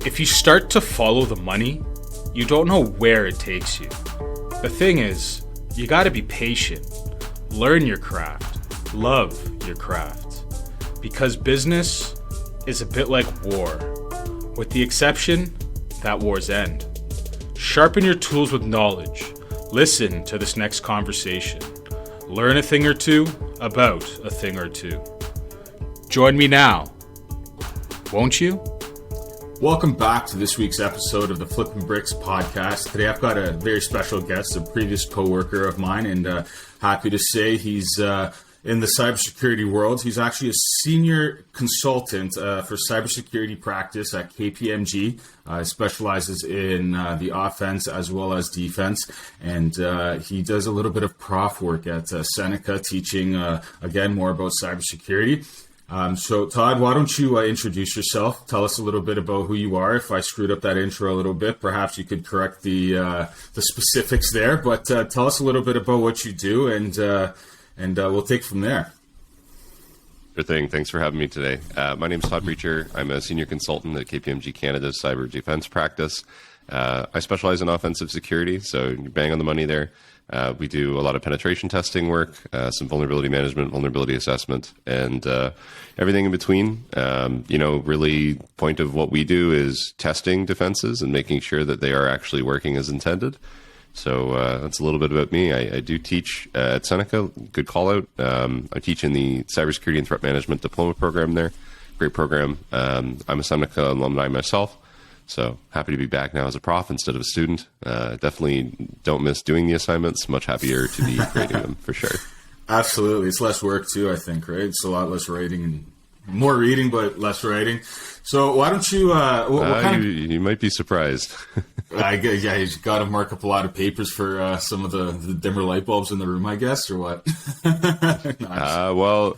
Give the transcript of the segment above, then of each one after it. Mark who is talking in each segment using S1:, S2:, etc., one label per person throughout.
S1: If you start to follow the money, you don't know where it takes you. The thing is, you gotta be patient. Learn your craft. Love your craft. Because business is a bit like war. With the exception that war's end. Sharpen your tools with knowledge. Listen to this next conversation. Learn a thing or two about a thing or two. Join me now, won't you?
S2: Welcome back to this week's episode of the Flippin' Bricks podcast. Today I've got a very special guest, a previous coworker of mine, and happy to say he's in the cybersecurity world. He's actually a senior consultant for cybersecurity practice at KPMG. Specializes in the offense as well as defense, and he does a little bit of prof work at Seneca, teaching again more about cybersecurity. So Todd, why don't you introduce yourself? Tell us a little bit about who you are. If I screwed up that intro a little bit, perhaps you could correct the specifics there. But tell us a little bit about what you do, and we'll take from there.
S3: Sure thing. Thanks for having me today. My name is Todd. I'm a senior consultant at KPMG Canada's cyber defense practice. I specialize in offensive security, so you bang on the money there. We do a lot of penetration testing work, some vulnerability management, vulnerability assessment, and everything in between. Really point of what we do is testing defenses and making sure that they are actually working as intended. So that's a little bit about me. I do teach at Seneca, good call out. I teach in the cybersecurity and threat management diploma program there. Great program. I'm a Seneca alumni myself. So happy to be back now as a prof instead of a student. Definitely don't miss doing the assignments. Much happier to be grading them for sure.
S2: Absolutely. It's less work too, I think, right? It's a lot less writing and more reading, but less writing. So why don't you,
S3: you might be surprised.
S2: You got to mark up a lot of papers for some of the dimmer light bulbs in the room, I guess, or what?
S3: Well,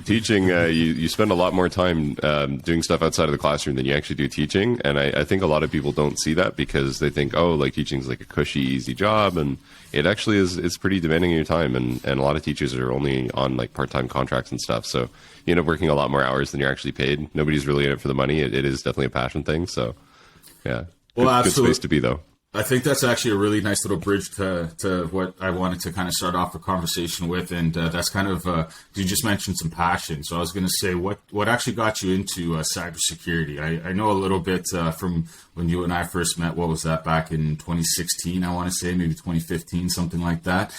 S3: teaching, you spend a lot more time doing stuff outside of the classroom than you actually do teaching. And I think a lot of people don't see that because they think, teaching is like a cushy, easy job. And it actually is, it's pretty demanding of your time. And a lot of teachers are only on like part-time contracts and stuff. So you end up working a lot more hours than you're actually paid. Nobody's really in it for the money. It is definitely a passion thing. So yeah.
S2: Well, absolutely.
S3: Good space to be, though.
S2: I think that's actually a really nice little bridge to what I wanted to kind of start off the conversation with, and that's kind of you just mentioned some passion. So I was going to say, what actually got you into cybersecurity? I know a little bit from when you and I first met. What was that, back in 2016? I want to say maybe 2015, something like that.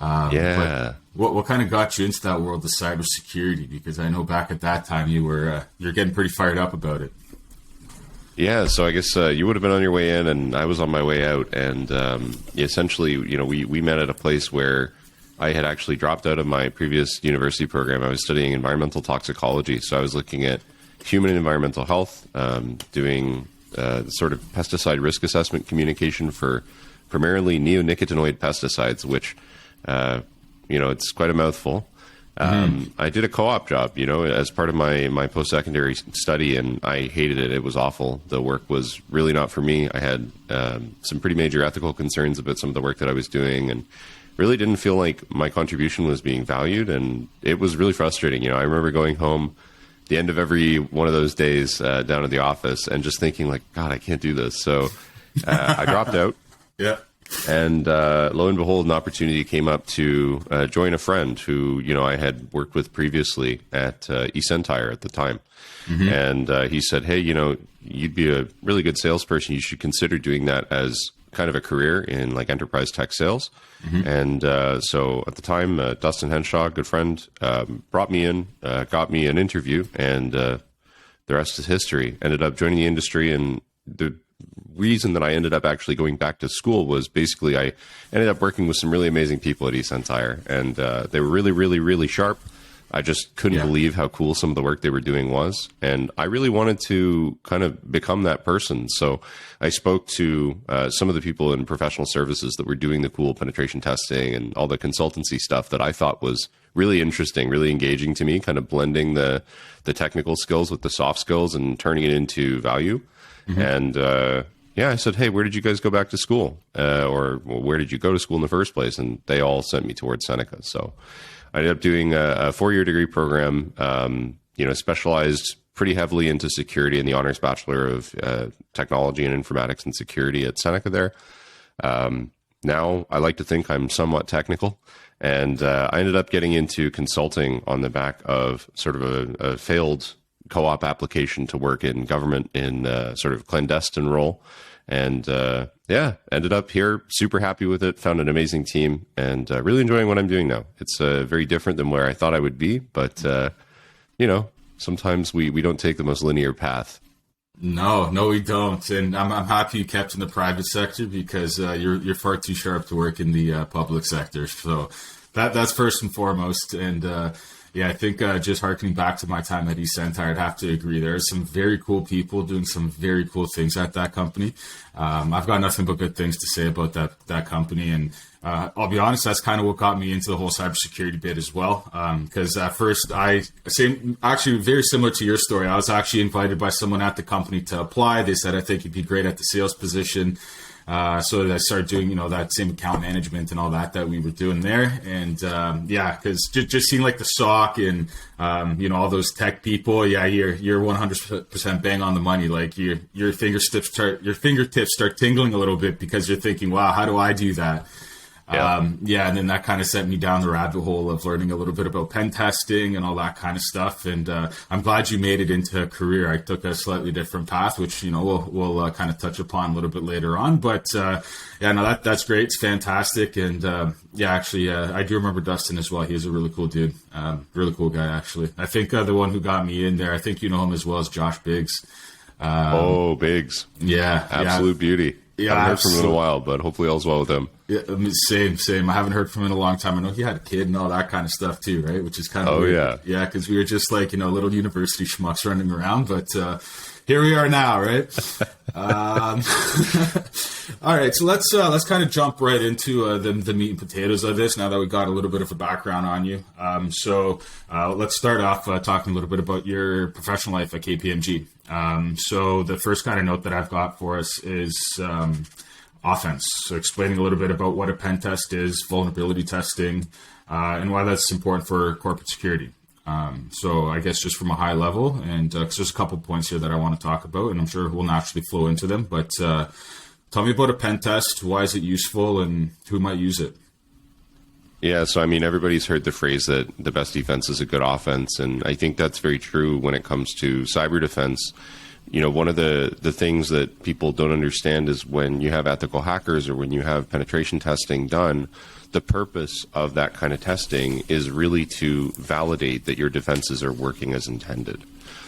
S3: Yeah.
S2: But what kind of got you into that world of cybersecurity? Because I know back at that time you're getting pretty fired up about it.
S3: Yeah, so I guess you would have been on your way in, and I was on my way out, and essentially, we met at a place where I had actually dropped out of my previous university program. I was studying environmental toxicology, so I was looking at human and environmental health, doing sort of pesticide risk assessment communication for primarily neonicotinoid pesticides, which, it's quite a mouthful. I did a co-op job, as part of my post-secondary study, and I hated it. It was awful. The work was really not for me. I had some pretty major ethical concerns about some of the work that I was doing, and really didn't feel like my contribution was being valued, and it was really frustrating. I remember going home the end of every one of those days down at the office and just thinking like, God, I can't do this. So I dropped out.
S2: Yeah.
S3: And lo and behold, an opportunity came up to join a friend who, I had worked with previously at eSentire at the time. Mm-hmm. And he said, hey, you'd be a really good salesperson. You should consider doing that as kind of a career in like enterprise tech sales. Mm-hmm. And so at the time, Dustin Henshaw, good friend, brought me in, got me an interview, and the rest is history. Ended up joining the industry, and the reason that I ended up actually going back to school was basically I ended up working with some really amazing people at eSentire, and they were really, really, really sharp. I just couldn't believe how cool some of the work they were doing was, and I really wanted to kind of become that person. So I spoke to some of the people in professional services that were doing the cool penetration testing and all the consultancy stuff that I thought was really interesting, really engaging to me, kind of blending the technical skills with the soft skills and turning it into value. Mm-hmm. And I said, hey, where did you guys go back to school? Or where did you go to school in the first place? And they all sent me towards Seneca. So I ended up doing a 4-year degree program, specialized pretty heavily into security in the Honors Bachelor of Technology and Informatics and Security at Seneca there. Now I like to think I'm somewhat technical, and I ended up getting into consulting on the back of sort of a failed co-op application to work in government in sort of clandestine role. And ended up here, super happy with it, found an amazing team, and really enjoying what I'm doing now. It's very different than where I thought I would be, but sometimes we don't take the most linear path.
S2: No, we don't. And I'm happy you kept in the private sector, because you're far too sharp to work in the public sector. So that's first and foremost. And I think just harkening back to my time at eSentire, I'd have to agree. There are some very cool people doing some very cool things at that company. I've got nothing but good things to say about that company. And I'll be honest, that's kind of what got me into the whole cybersecurity bit as well. Because at first, actually very similar to your story, I was actually invited by someone at the company to apply. They said, I think you'd be great at the sales position. So I started doing, that same account management and all that we were doing there. And, because just seeing like the SOC and, all those tech people, you're 100% bang on the money. Like your fingertips start tingling a little bit, because you're thinking, wow, how do I do that?
S3: Yeah.
S2: And then that kind of sent me down the rabbit hole of learning a little bit about pen testing and all that kind of stuff. And I'm glad you made it into a career. I took a slightly different path, which we'll kind of touch upon a little bit later on. But that's great. It's fantastic. And I do remember Dustin as well. He is a really cool dude, really cool guy actually. I think the one who got me in there, I think you know him as well as Josh Biggs.
S3: Biggs.
S2: Yeah,
S3: absolute beauty.
S2: Yeah,
S3: I haven't heard from him in a while, but hopefully all's well with him.
S2: Yeah, I mean, same. I haven't heard from him in a long time. I know he had a kid and all that kind of stuff too, right? Which is kind of weird. Yeah, because we were just like little university schmucks running around, but here we are now, right? All right, so let's kind of jump right into the meat and potatoes of this. Now that we got a little bit of a background on you, so let's start off talking a little bit about your professional life at KPMG. So the first kind of note that I've got for us is offense. So explaining a little bit about what a pen test is, vulnerability testing, and why that's important for corporate security. So I guess just from a high level, and 'cause there's a couple points here that I want to talk about, and I'm sure we'll naturally flow into them. But tell me about a pen test. Why is it useful, and who might use it?
S3: Yeah, so I mean, everybody's heard the phrase that the best defense is a good offense, and I think that's very true when it comes to cyber defense. One of the things that people don't understand is when you have ethical hackers or when you have penetration testing done, the purpose of that kind of testing is really to validate that your defenses are working as intended.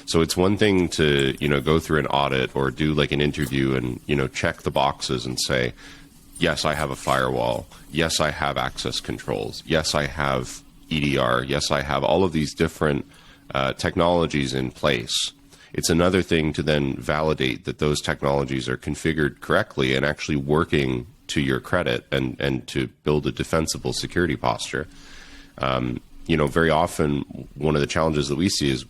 S3: So it's one thing to, go through an audit or do like an interview and, check the boxes and say, yes, I have a firewall. Yes, I have access controls. Yes, I have EDR. Yes, I have all of these different technologies in place. It's another thing to then validate that those technologies are configured correctly and actually working to your credit and to build a defensible security posture. Very often one of the challenges that we see is,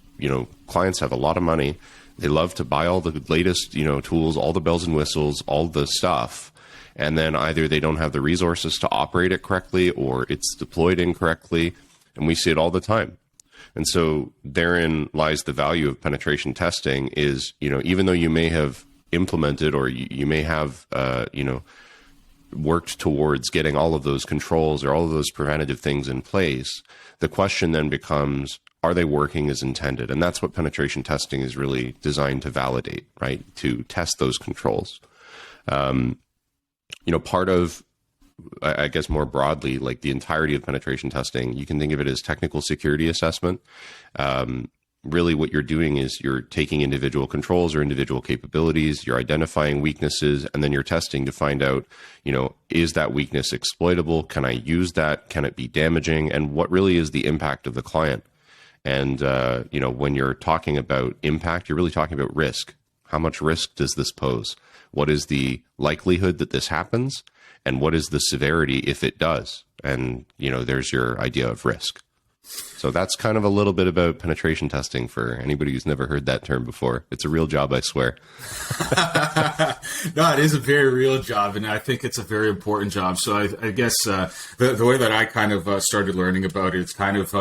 S3: clients have a lot of money. They love to buy all the latest, tools, all the bells and whistles, all the stuff. And then either they don't have the resources to operate it correctly or it's deployed incorrectly. And we see it all the time. And so therein lies the value of penetration testing is, even though you may have implemented or you may have, worked towards getting all of those controls or all of those preventative things in place, the question then becomes, are they working as intended? And that's what penetration testing is really designed to validate, right? To test those controls. Part of, I guess more broadly, like the entirety of penetration testing, you can think of it as technical security assessment. Really what you're doing is you're taking individual controls or individual capabilities, you're identifying weaknesses, and then you're testing to find out, is that weakness exploitable? Can I use that? Can it be damaging? And what really is the impact of the client? And, when you're talking about impact, you're really talking about risk. How much risk does this pose? What is the likelihood that this happens? And what is the severity if it does? And, there's your idea of risk. So that's kind of a little bit about penetration testing for anybody who's never heard that term before. It's a real job, I swear.
S2: No, it is a very real job, and I think it's a very important job. So I guess the way that I kind of started learning about it, it's kind of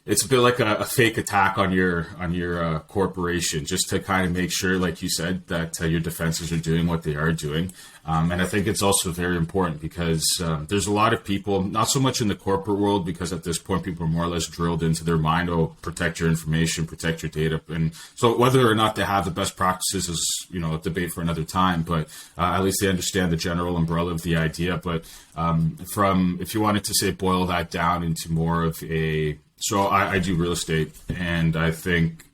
S2: it's a bit like a fake attack on your corporation, just to kind of make sure, like you said, that your defenses are doing what they are doing. And I think it's also very important because there's a lot of people, not so much in the corporate world, because at this point people are more or less drilled into their mind, oh, protect your information, protect your data. And so whether or not they have the best practices is, a debate for another time, but at least they understand the general umbrella of the idea. But if you wanted to say boil that down into more of so I do real estate, and I think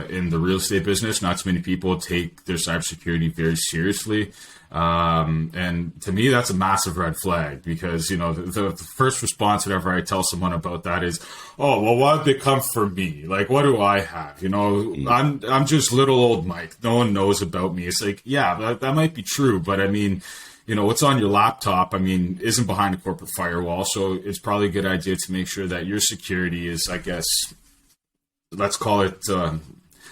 S2: in the real estate business, not too many people take their cybersecurity very seriously. And to me, that's a massive red flag because, the first response whenever I tell someone about that is, oh, well, why'd they come for me? Like, what do I have? I'm just little old Mike. No one knows about me. It's like, yeah, that might be true. But I mean, what's on your laptop, isn't behind a corporate firewall. So it's probably a good idea to make sure that your security is, I guess, let's call it,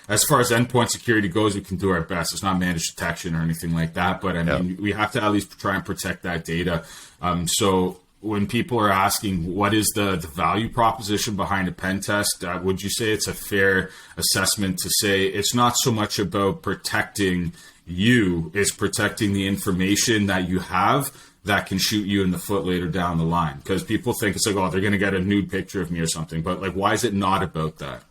S2: as far as endpoint security goes, we can do our best. It's not managed detection or anything like that. But we have to at least try and protect that data. So when people are asking what is the value proposition behind a pen test, would you say it's a fair assessment to say it's not so much about protecting you, it's protecting the information that you have that can shoot you in the foot later down the line? Because people think it's like, oh, they're going to get a nude picture of me or something. But like, why is it not about that?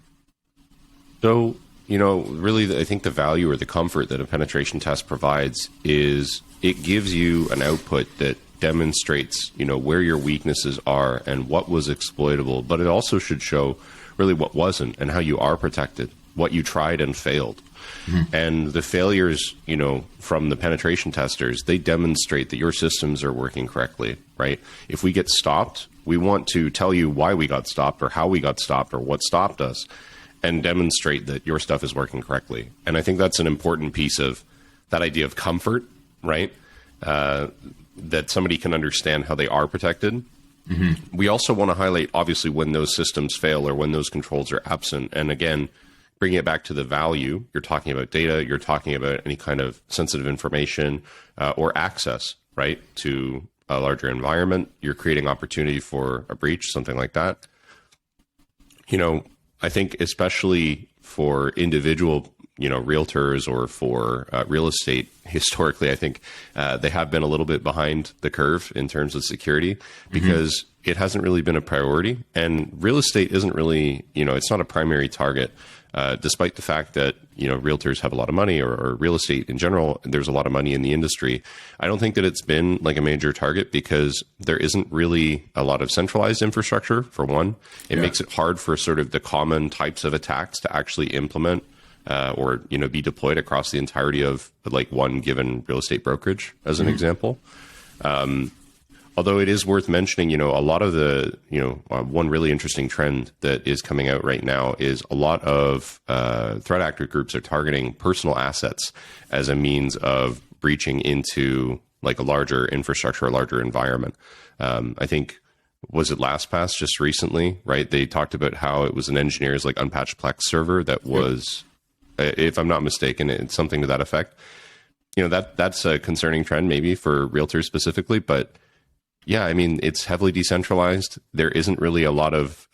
S3: So, really, I think the value or the comfort that a penetration test provides is it gives you an output that demonstrates, where your weaknesses are and what was exploitable. But it also should show really what wasn't and how you are protected, what you tried and failed. Mm-hmm. And the failures, from the penetration testers, they demonstrate that your systems are working correctly, right? If we get stopped, we want to tell you why we got stopped or how we got stopped or what stopped us and demonstrate that your stuff is working correctly. And I think that's an important piece of that idea of comfort, right? That somebody can understand how they are protected. Mm-hmm. We also want to highlight, obviously, when those systems fail or when those controls are absent. And again, bringing it back to the value, you're talking about data, you're talking about any kind of sensitive information or access, right, to a larger environment. You're creating opportunity for a breach, something like that. I think especially for individual, realtors or for real estate, historically, I think they have been a little bit behind the curve in terms of security because it hasn't really been a priority. And real estate isn't really, it's not a primary target. Despite the fact that, realtors have a lot of money or real estate in general, there's a lot of money in the industry. I don't think that it's been like a major target because there isn't really a lot of centralized infrastructure, for one. It makes it hard for sort of the common types of attacks to actually implement or, be deployed across the entirety of like one given real estate brokerage, as an example. Although it is worth mentioning, a lot of the, one really interesting trend that is coming out right now is a lot of threat actor groups are targeting personal assets as a means of breaching into like a larger infrastructure, a larger environment. I think, was it LastPass just recently, right? They talked about how it was an engineer's like unpatched Plex server that was, if I'm not mistaken, it's something to that effect. That's a concerning trend maybe for realtors specifically, but yeah, it's heavily decentralized. There isn't really a lot of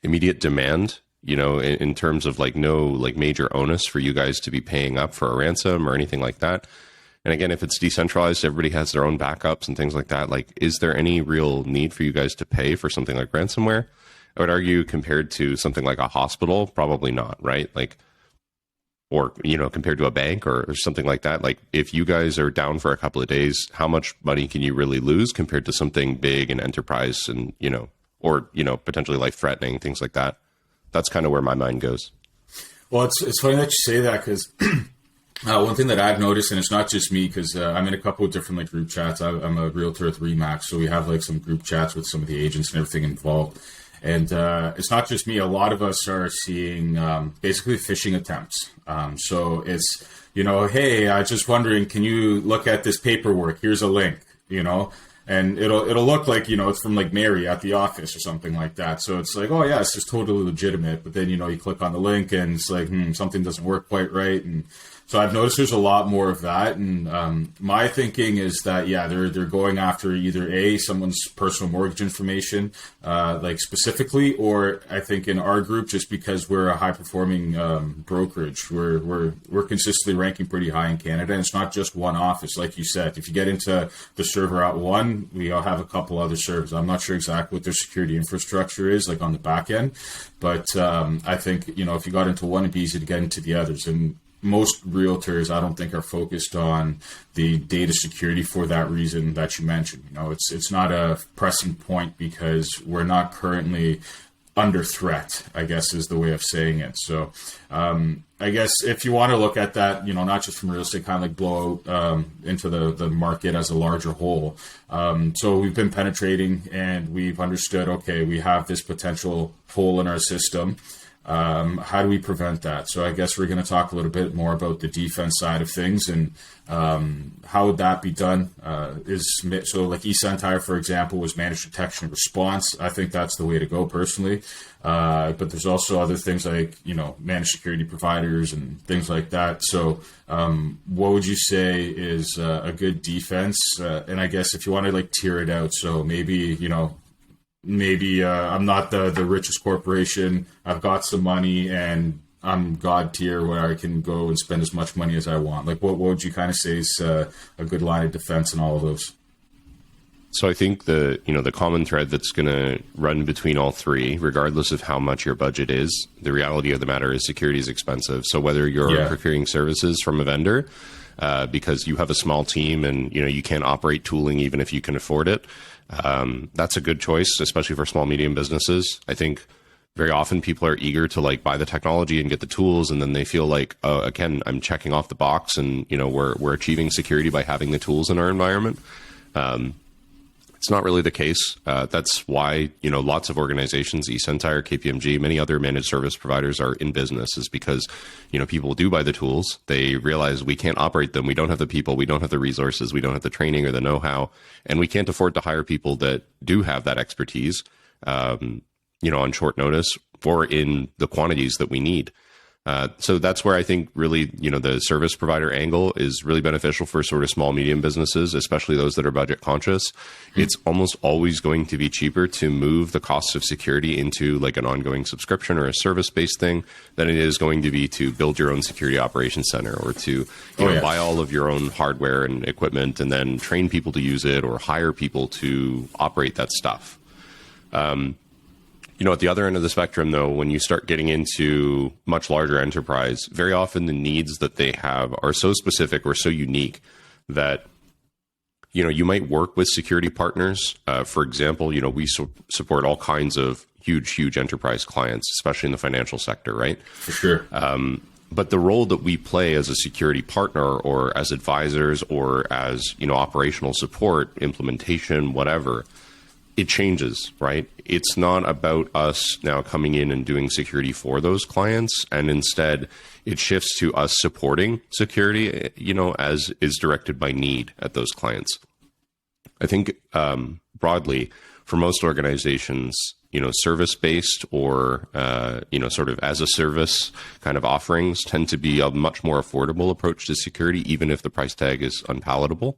S3: immediate demand, in terms of like no like major onus for you guys to be paying up for a ransom or anything like that. And again, if it's decentralized, everybody has their own backups and things like that. Like, is there any real need for you guys to pay for something like ransomware? I would argue compared to something like a hospital, probably not, right? Like, or, compared to a bank or something like that. Like, if you guys are down for a couple of days, how much money can you really lose compared to something big and enterprise and, or, potentially life-threatening, things like that? That's kind of where my mind goes.
S2: Well, it's funny that you say that because one thing that I've noticed, and it's not just me, because I'm in a couple of different like group chats. I'm a realtor at Remax, so we have like some group chats with some of the agents and everything involved. And it's not just me. A lot of us are seeing basically phishing attempts. So it's, hey, I was just wondering, can you look at this paperwork? Here's a link, and it'll look like, it's from like Mary at the office or something like that. So it's like, oh yeah, it's just totally legitimate. But then, you click on the link and it's like, something doesn't work quite right. And So I've noticed there's a lot more of that, and my thinking is that they're going after either someone's personal mortgage information, like specifically, or I think in our group, just because we're a high performing brokerage, we're consistently ranking pretty high in Canada, and it's not just one office, like you said. If you get into the server at one, we all have a couple other servers. I'm not sure exactly what their security infrastructure is like on the back end, but I think if you got into one, it'd be easy to get into the others. And most realtors, I don't think, are focused on the data security for that reason that you mentioned. It's not a pressing point because we're not currently under threat, I guess is the way of saying it. So I guess if you want to look at that, not just from real estate, kind of like blow out into the market as a larger whole. So we've been penetrating and we've understood, okay, we have this potential hole in our system. How do we prevent that? So I guess we're going to talk a little bit more about the defense side of things and how would that be done? So like eSentire, for example, was managed detection and response. I think that's the way to go personally. But there's also other things like, managed security providers and things like that. So what would you say is a good defense? And I guess if you want to like tier it out, so maybe, I'm not the richest corporation. I've got some money and I'm God tier where I can go and spend as much money as I want. Like what would you kind of say is a good line of defense in all of those?
S3: So I think the common thread that's going to run between all three, regardless of how much your budget is, the reality of the matter is security is expensive. So whether you're procuring services from a vendor, because you have a small team and you can't operate tooling even if you can afford it, that's a good choice, especially for small, medium businesses. I think very often people are eager to like buy the technology and get the tools, and then they feel like, oh, again, I'm checking off the box, and we're achieving security by having the tools in our environment. It's not really the case. That's why, lots of organizations, eSentire, KPMG, many other managed service providers are in business, is because, people do buy the tools. They realize we can't operate them. We don't have the people. We don't have the resources. We don't have the training or the know-how. And we can't afford to hire people that do have that expertise, on short notice or in the quantities that we need. So that's where I think really, the service provider angle is really beneficial for sort of small, medium businesses, especially those that are budget conscious. Mm-hmm. It's almost always going to be cheaper to move the costs of security into like an ongoing subscription or a service-based thing than it is going to be to build your own security operations center or to buy all of your own hardware and equipment and then train people to use it or hire people to operate that stuff. At the other end of the spectrum, though, when you start getting into much larger enterprise, very often the needs that they have are so specific or so unique that, you might work with security partners. For example, we support all kinds of huge enterprise clients, especially in the financial sector, right?
S2: For sure.
S3: But the role that we play as a security partner or as advisors or as, operational support, implementation, whatever, it changes, right? It's not about us now coming in and doing security for those clients. And instead, it shifts to us supporting security, as is directed by need at those clients. I think broadly, for most organizations, service-based or, sort of as a service kind of offerings tend to be a much more affordable approach to security, even if the price tag is unpalatable.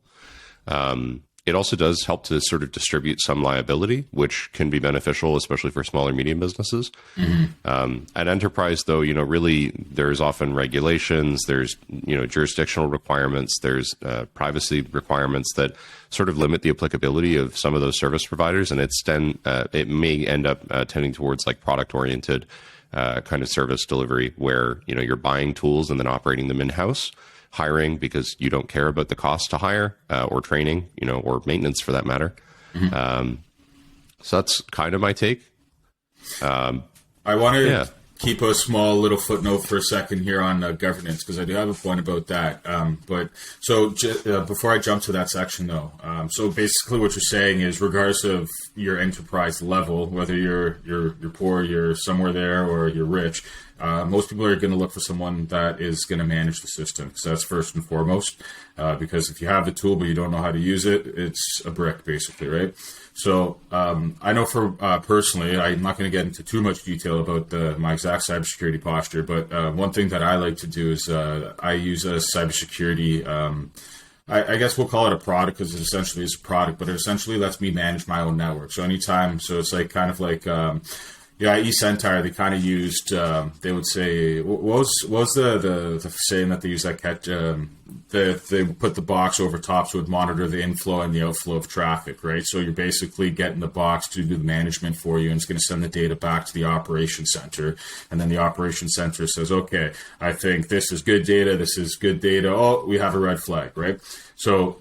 S3: It also does help to sort of distribute some liability, which can be beneficial, especially for small or medium businesses. Mm-hmm. At enterprise, though, really there's often regulations, there's, jurisdictional requirements, there's privacy requirements that sort of limit the applicability of some of those service providers. And it may end up tending towards like product-oriented kind of service delivery where, you're buying tools and then operating them in-house. Hiring because you don't care about the cost to hire or training, or maintenance for that matter. Mm-hmm. So that's kind of my take.
S2: I want to keep a small little footnote for a second here on governance because I do have a point about that. But before I jump to that section though, so basically what you're saying is regardless of your enterprise level, whether you're poor, you're somewhere there, or you're rich, most people are going to look for someone that is going to manage the system. So that's first and foremost, because if you have the tool but you don't know how to use it, it's a brick basically, right? So I know for personally, I'm not going to get into too much detail about my exact cybersecurity posture, but one thing that I like to do is I use a cybersecurity. I guess we'll call it a product because it essentially is a product, but it essentially lets me manage my own network. So anytime, so it's like kind of like, eCentire, they kind of used, they would say, what was the saying that they use that catch, they put the box over top so it would monitor the inflow and the outflow of traffic, right? So you're basically getting the box to do the management for you, and it's going to send the data back to the operations center. And then the operations center says, okay, I think this is good data. This is good data. Oh, we have a red flag, right? So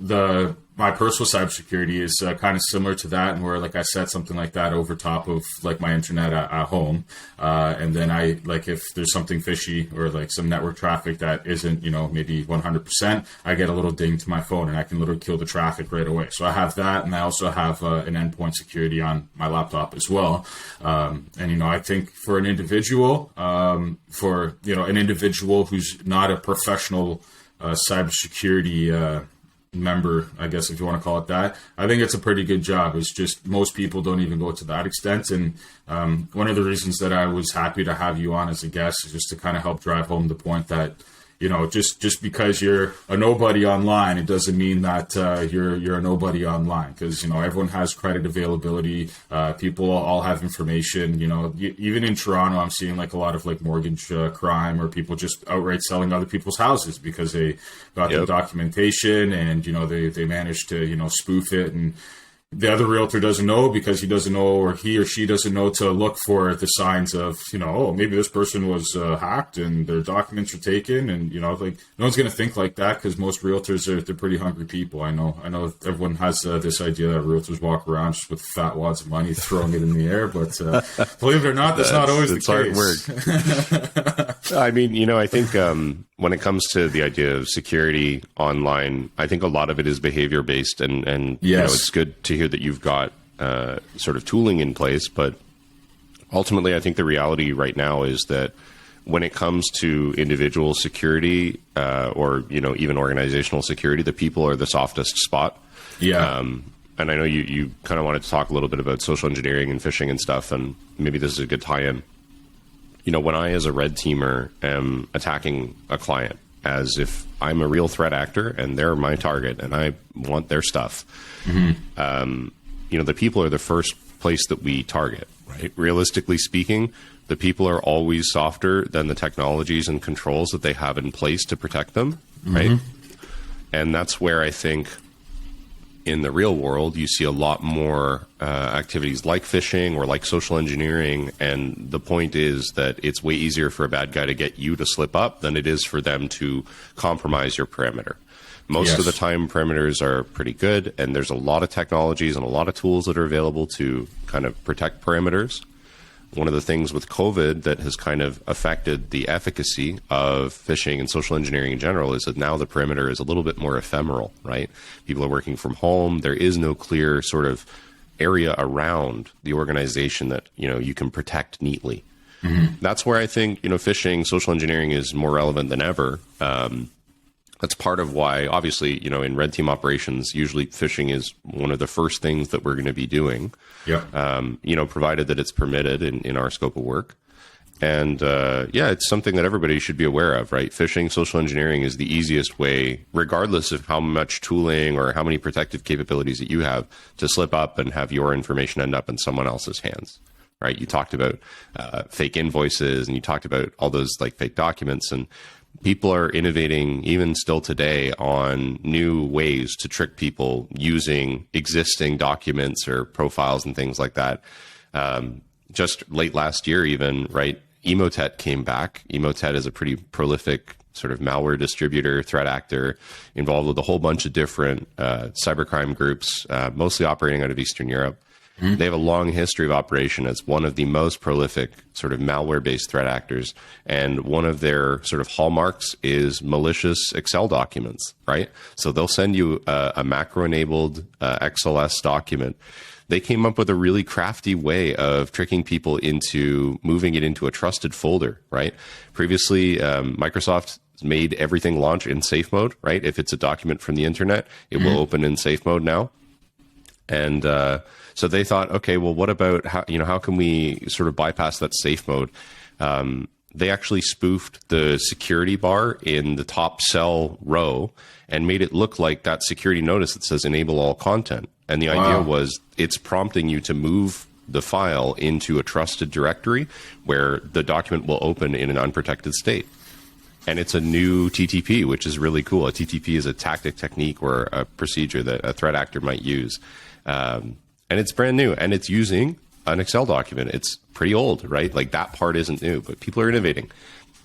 S2: my personal cybersecurity is kind of similar to that, and where like I set something like that over top of like my internet at home, and then I like if there's something fishy or like some network traffic that isn't maybe 100%, I get a little ding to my phone and I can literally kill the traffic right away. So I have that, and I also have an endpoint security on my laptop as well. And I think for an individual, who's not a professional cybersecurity member, I guess if you want to call it that, I think it's a pretty good job. It's just most people don't even go to that extent. And one of the reasons that I was happy to have you on as a guest is just to kind of help drive home the point that just because you're a nobody online, it doesn't mean that you're a nobody online, because everyone has credit availability. People all have information. Even in Toronto, I'm seeing like a lot of like mortgage crime, or people just outright selling other people's houses because they got the documentation and they managed to spoof it, and the other realtor doesn't know because he doesn't know, or he or she doesn't know to look for the signs of, maybe this person was hacked and their documents are taken. And, like no one's going to think like that, because most realtors they're pretty hungry people. I know everyone has this idea that realtors walk around just with fat wads of money throwing it in the air. But believe it or not, that's not always the case.
S3: Hard work. I mean, I think when it comes to the idea of security online, I think a lot of it is behavior based, and
S2: yes.
S3: It's good to hear that you've got sort of tooling in place, but ultimately I think the reality right now is that when it comes to individual security or even organizational security, the people are the softest spot. And I know you kind of wanted to talk a little bit about social engineering and phishing and stuff, and maybe this is a good tie-in. When I, as a red teamer, am attacking a client as if I'm a real threat actor and they're my target and I want their stuff, the people are the first place that we target, right? Realistically speaking, the people are always softer than the technologies and controls that they have in place to protect them, right? And that's where I think in the real world, you see a lot more activities like phishing or like social engineering. And the point is that it's way easier for a bad guy to get you to slip up than it is for them to compromise your perimeter. Most of the time, perimeters are pretty good, and there's a lot of technologies and a lot of tools that are available to kind of protect perimeters. One of the things with COVID that has kind of affected the efficacy of phishing and social engineering in general is that now the perimeter is a little bit more ephemeral, right? People are working from home. There is no clear sort of area around the organization that, you can protect neatly. That's where I think, phishing, social engineering is more relevant than ever. That's part of why, obviously, in red team operations, usually phishing is one of the first things that we're going to be doing, provided that it's permitted in our scope of work. And it's something that everybody should be aware of, right? Phishing, social engineering is the easiest way, regardless of how much tooling or how many protective capabilities that you have, to slip up and have your information end up in someone else's hands, right? You talked about fake invoices, and you talked about all those like fake documents, and people are innovating even still today on new ways to trick people using existing documents or profiles and things like that. Just late last year even, right, Emotet came back. Emotet is a pretty prolific sort of malware distributor, threat actor, involved with a whole bunch of different cybercrime groups, mostly operating out of Eastern Europe. They have a long history of operation as one of the most prolific sort of malware-based threat actors. And one of their sort of hallmarks is malicious Excel documents, right? So they'll send you a macro-enabled XLS document. They came up with a really crafty way of tricking people into moving it into a trusted folder, right? Previously, Microsoft made everything launch in safe mode, right? If it's a document from the internet, it will open in safe mode now. And so they thought, okay, well, what about how can we sort of bypass that safe mode? They actually spoofed the security bar in the top cell row and made it look like that security notice that says enable all content. And the idea was it's prompting you to move the file into a trusted directory where the document will open in an unprotected state. And it's a new TTP, which is really cool. A TTP is a tactic, technique, or a procedure that a threat actor might use. And it's brand new, and it's using an Excel document. It's pretty old, right? Like that part isn't new, but people are innovating.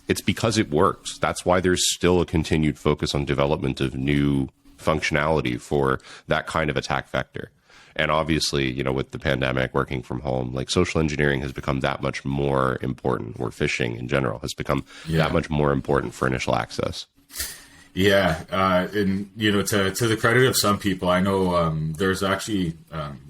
S3: It's because it works. That's why there's still a continued focus on development of new functionality for that kind of attack vector. And obviously, with the pandemic, working from home, like social engineering has become that much more important, or phishing in general has become that much more important for initial access.
S2: Yeah, and to the credit of some people, I know there's actually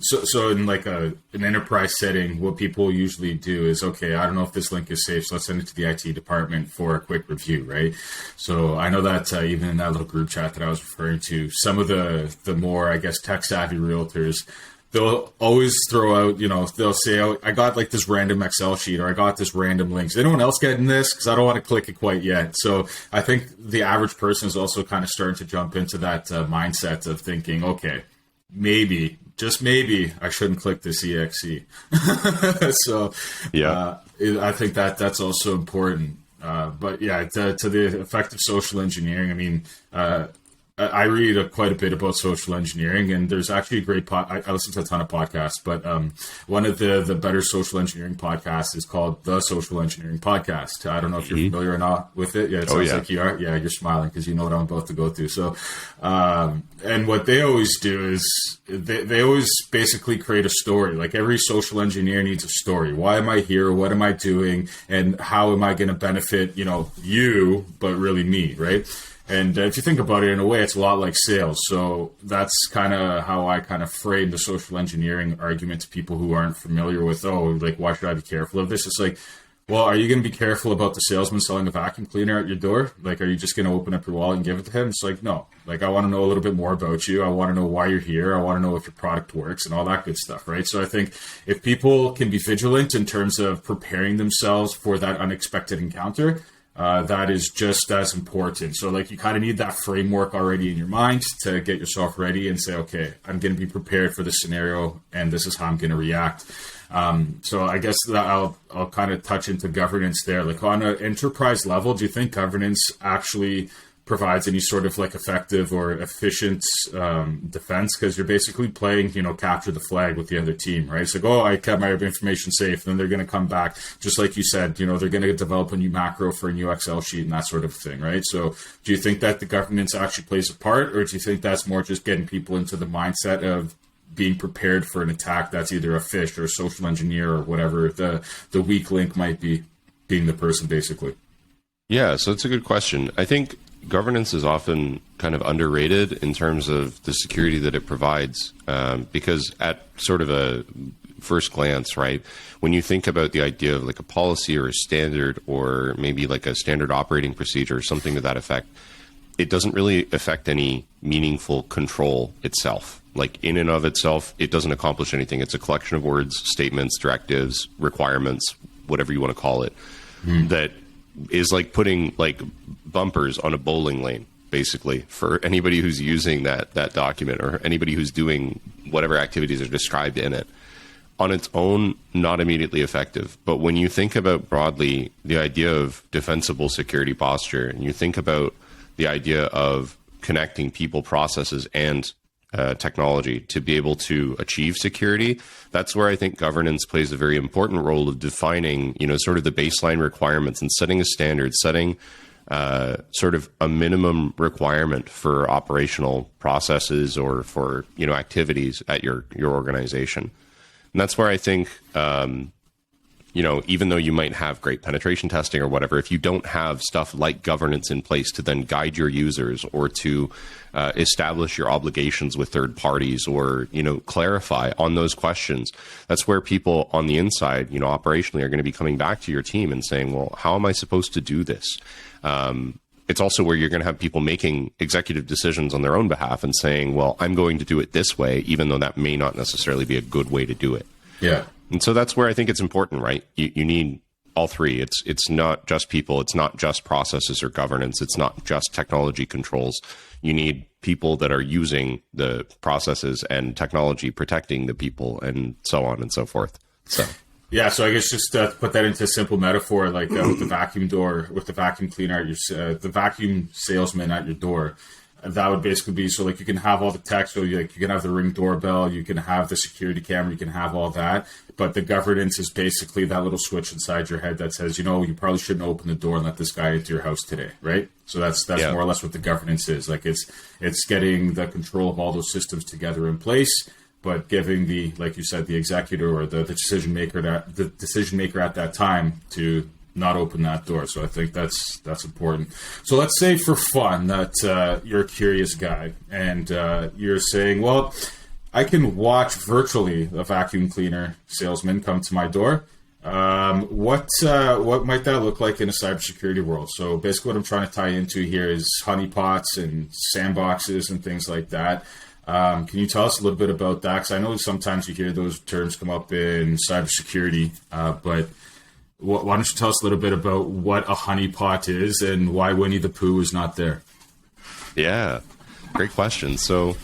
S2: so in like an enterprise setting, what people usually do is, okay, I don't know if this link is safe, so let's send it to the IT department for a quick review, right? So I know that even in that little group chat that I was referring to, some of the more, I guess, tech savvy realtors, they'll always throw out, they'll say, oh, I got like this random Excel sheet, or I got this random link. Is anyone else getting this? Because I don't want to click it quite yet. So I think the average person is also kind of starting to jump into that mindset of thinking, okay, maybe, just maybe, I shouldn't click this EXE. So I think that's also important. But yeah, to the effect of social engineering, I mean, I read quite a bit about social engineering, and there's actually a great I listen to a ton of podcasts, but one of the better social engineering podcasts is called The Social Engineering Podcast. I don't know if you're familiar or not with it. Yeah, it sounds like you are. Yeah, you're smiling because you know what I'm about to go through. So, and what they always do is they always basically create a story. Like every social engineer needs a story. Why am I here? What am I doing? And how am I going to benefit, you, but really me, right? And if you think about it in a way, it's a lot like sales. So that's kind of how I kind of frame the social engineering argument to people who aren't familiar with, why should I be careful of this? It's like, well, are you going to be careful about the salesman selling a vacuum cleaner at your door? Like, are you just going to open up your wallet and give it to him? It's like, no. Like, I want to know a little bit more about you. I want to know why you're here. I want to know if your product works and all that good stuff, right? So I think if people can be vigilant in terms of preparing themselves for that unexpected encounter, that is just as important. So like you kind of need that framework already in your mind to get yourself ready and say, okay, I'm going to be prepared for this scenario and this is how I'm going to react. So I guess that I'll kind of touch into governance there. Like on an enterprise level, do you think governance actually provides any sort of like effective or efficient defense? Because you're basically playing, capture the flag with the other team, right? It's like, oh, I kept my information safe. Then they're going to come back, just like you said, they're going to develop a new macro for a new Excel sheet and that sort of thing, right? So do you think that the governance actually plays a part, or do you think that's more just getting people into the mindset of being prepared for an attack that's either a phish or a social engineer or whatever the weak link might be, being the person basically?
S3: Yeah, so it's a good question. I think governance is often kind of underrated in terms of the security that it provides, because at sort of a first glance, right, when you think about the idea of like a policy or a standard or maybe like a standard operating procedure or something to that effect, it doesn't really affect any meaningful control itself. Like in and of itself, it doesn't accomplish anything. It's a collection of words, statements, directives, requirements, whatever you want to call it, that is like putting like bumpers on a bowling lane, basically, for anybody who's using that document or anybody who's doing whatever activities are described in it. On its own, not immediately effective. But when you think about broadly the idea of defensible security posture, and you think about the idea of connecting people, processes, and technology to be able to achieve security, that's where I think governance plays a very important role of defining, sort of the baseline requirements and setting a standard, setting sort of a minimum requirement for operational processes or for, activities at your organization. And that's where I think, even though you might have great penetration testing or whatever, if you don't have stuff like governance in place to then guide your users or to establish your obligations with third parties or, clarify on those questions, that's where people on the inside, operationally are going to be coming back to your team and saying, well, how am I supposed to do this? It's also where you're going to have people making executive decisions on their own behalf and saying, well, I'm going to do it this way, even though that may not necessarily be a good way to do it.
S2: Yeah.
S3: And so that's where I think it's important, right? You need all three. It's not just people. It's not just processes or governance. It's not just technology controls. You need people that are using the processes and technology, protecting the people, and so on and so forth. So.
S2: Yeah, so I guess just to put that into a simple metaphor, like with the vacuum door, with the vacuum cleaner, the vacuum salesman at your door, that would basically be, so like you can have all the tech, so you can have the Ring doorbell, you can have the security camera, you can have all that, but the governance is basically that little switch inside your head that says, you probably shouldn't open the door and let this guy into your house today, right? So that's more or less what the governance is. Like it's getting the control of all those systems together in place, but giving the, like you said, the executor or the decision maker at that time to not open that door. So I think that's important. So let's say for fun that you're a curious guy and you're saying, well, I can watch virtually a vacuum cleaner salesman come to my door. What might that look like in a cybersecurity world? So basically what I'm trying to tie into here is honeypots and sandboxes and things like that. Can you tell us a little bit about that? Because I know sometimes you hear those terms come up in cybersecurity, but why don't you tell us a little bit about what a honeypot is and why Winnie the Pooh is not there?
S3: Yeah, great question. So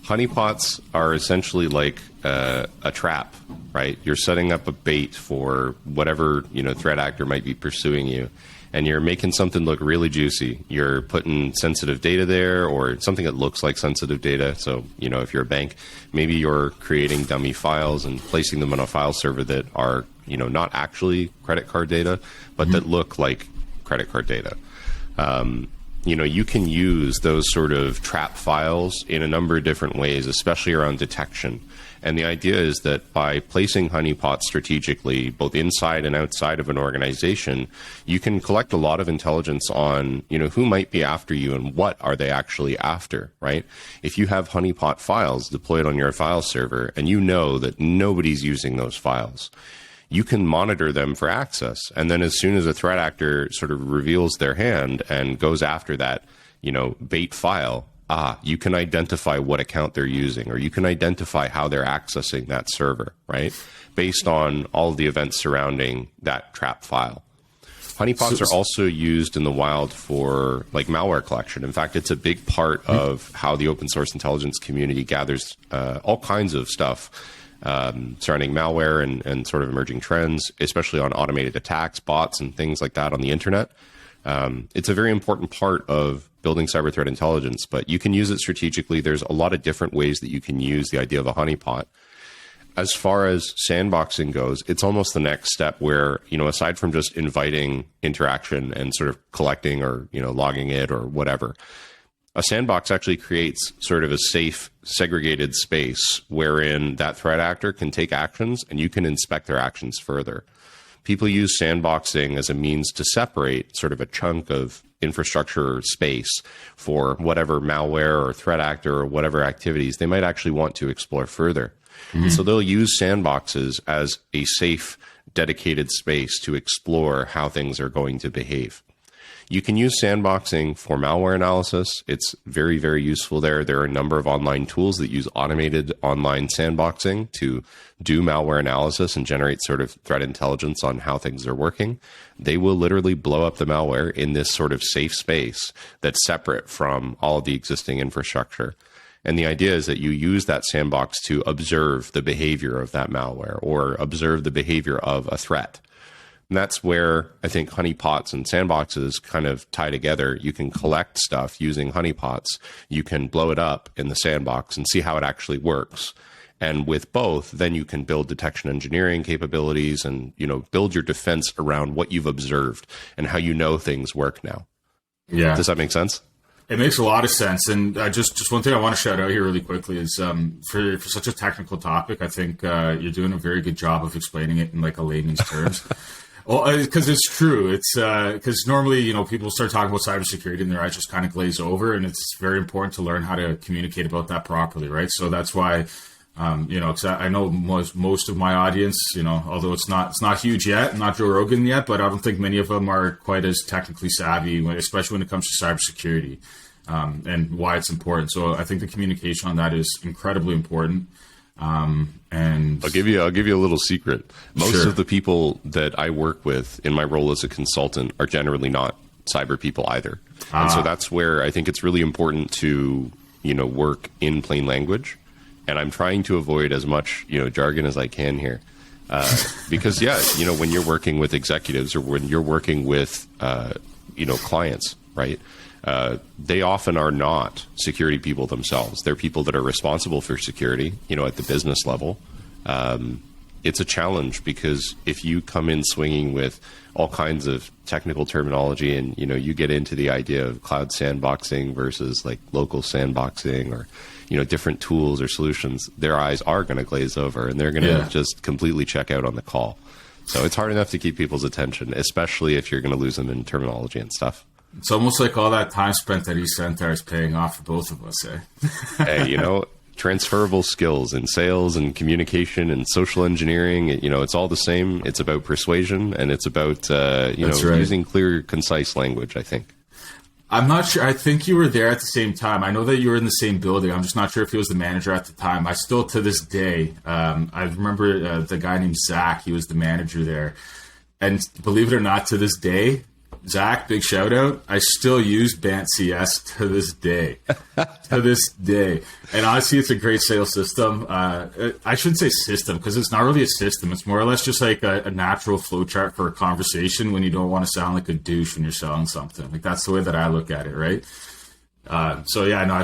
S3: honeypots are essentially like a trap, right? You're setting up a bait for whatever, threat actor might be pursuing you. And you're making something look really juicy. You're putting sensitive data there or something that looks like sensitive data. So, if you're a bank, maybe you're creating dummy files and placing them on a file server that are, not actually credit card data, but that look like credit card data. You can use those sort of trap files in a number of different ways, especially around detection. And the idea is that by placing honeypots strategically, both inside and outside of an organization, you can collect a lot of intelligence on, who might be after you and what are they actually after, right? If you have honeypot files deployed on your file server and you know that nobody's using those files, you can monitor them for access. And then as soon as a threat actor sort of reveals their hand and goes after that, bait file, you can identify what account they're using, or you can identify how they're accessing that server, right? Based on all of the events surrounding that trap file. Honeypots are also used in the wild for like malware collection. In fact, it's a big part of how the open source intelligence community gathers all kinds of stuff surrounding malware and sort of emerging trends, especially on automated attacks, bots, and things like that on the internet. It's a very important part of building cyber threat intelligence, but you can use it strategically. There's a lot of different ways that you can use the idea of a honeypot. As far as sandboxing goes, it's almost the next step where, aside from just inviting interaction and sort of collecting or, logging it or whatever, a sandbox actually creates sort of a safe, segregated space wherein that threat actor can take actions and you can inspect their actions further. People use sandboxing as a means to separate sort of a chunk of infrastructure or space for whatever malware or threat actor or whatever activities they might actually want to explore further. And so they'll use sandboxes as a safe, dedicated space to explore how things are going to behave. You can use sandboxing for malware analysis. It's very, very useful there. There are a number of online tools that use automated online sandboxing to do malware analysis and generate sort of threat intelligence on how things are working. They will literally blow up the malware in this sort of safe space that's separate from all of the existing infrastructure. And the idea is that you use that sandbox to observe the behavior of that malware or observe the behavior of a threat. And that's where I think honeypots and sandboxes kind of tie together. You can collect stuff using honeypots. You can blow it up in the sandbox and see how it actually works. And with both, then you can build detection engineering capabilities and, build your defense around what you've observed and how things work now.
S2: Yeah.
S3: Does that make sense?
S2: It makes a lot of sense. And just one thing I want to shout out here really quickly is for such a technical topic, I think you're doing a very good job of explaining it in like a layman's terms. Well, because it's true. It's because normally, people start talking about cybersecurity and their eyes just kind of glaze over, and it's very important to learn how to communicate about that properly, right? So that's why, because I know most of my audience, although it's not huge yet, not Joe Rogan yet, but I don't think many of them are quite as technically savvy, especially when it comes to cybersecurity, and why it's important. So I think the communication on that is incredibly important. And
S3: I'll give you a little secret. Most
S2: Sure.
S3: of the people that I work with in my role as a consultant are generally not cyber people either. And so that's where I think it's really important to, work in plain language. And I'm trying to avoid as much, jargon as I can here. Because when you're working with executives or when you're working with, clients, right? They often are not security people themselves. They're people that are responsible for security, at the business level. It's a challenge because if you come in swinging with all kinds of technical terminology and, you get into the idea of cloud sandboxing versus like local sandboxing or, different tools or solutions, their eyes are going to glaze over and they're going to just completely check out on the call. So it's hard enough to keep people's attention, especially if you're going to lose them in terminology and stuff.
S2: it's almost like all that time spent at eCentire is paying off for both of us, eh?
S3: Hey, transferable skills in sales and communication and social engineering, it's all the same. It's about persuasion and it's about,
S2: Right.
S3: using clear, concise language, I think.
S2: I'm not sure. I think you were there at the same time. I know that you were in the same building. I'm just not sure if he was the manager at the time. I still, to this day, I remember the guy named Zach. He was the manager there. And believe it or not, to this day, Zach, big shout out. I still use Bant CS to this day. To this day. And honestly, it's a great sales system. I shouldn't say system because it's not really a system. It's more or less just like a natural flow chart for a conversation when you don't want to sound like a douche when you're selling something. Like that's the way that I look at it, right? I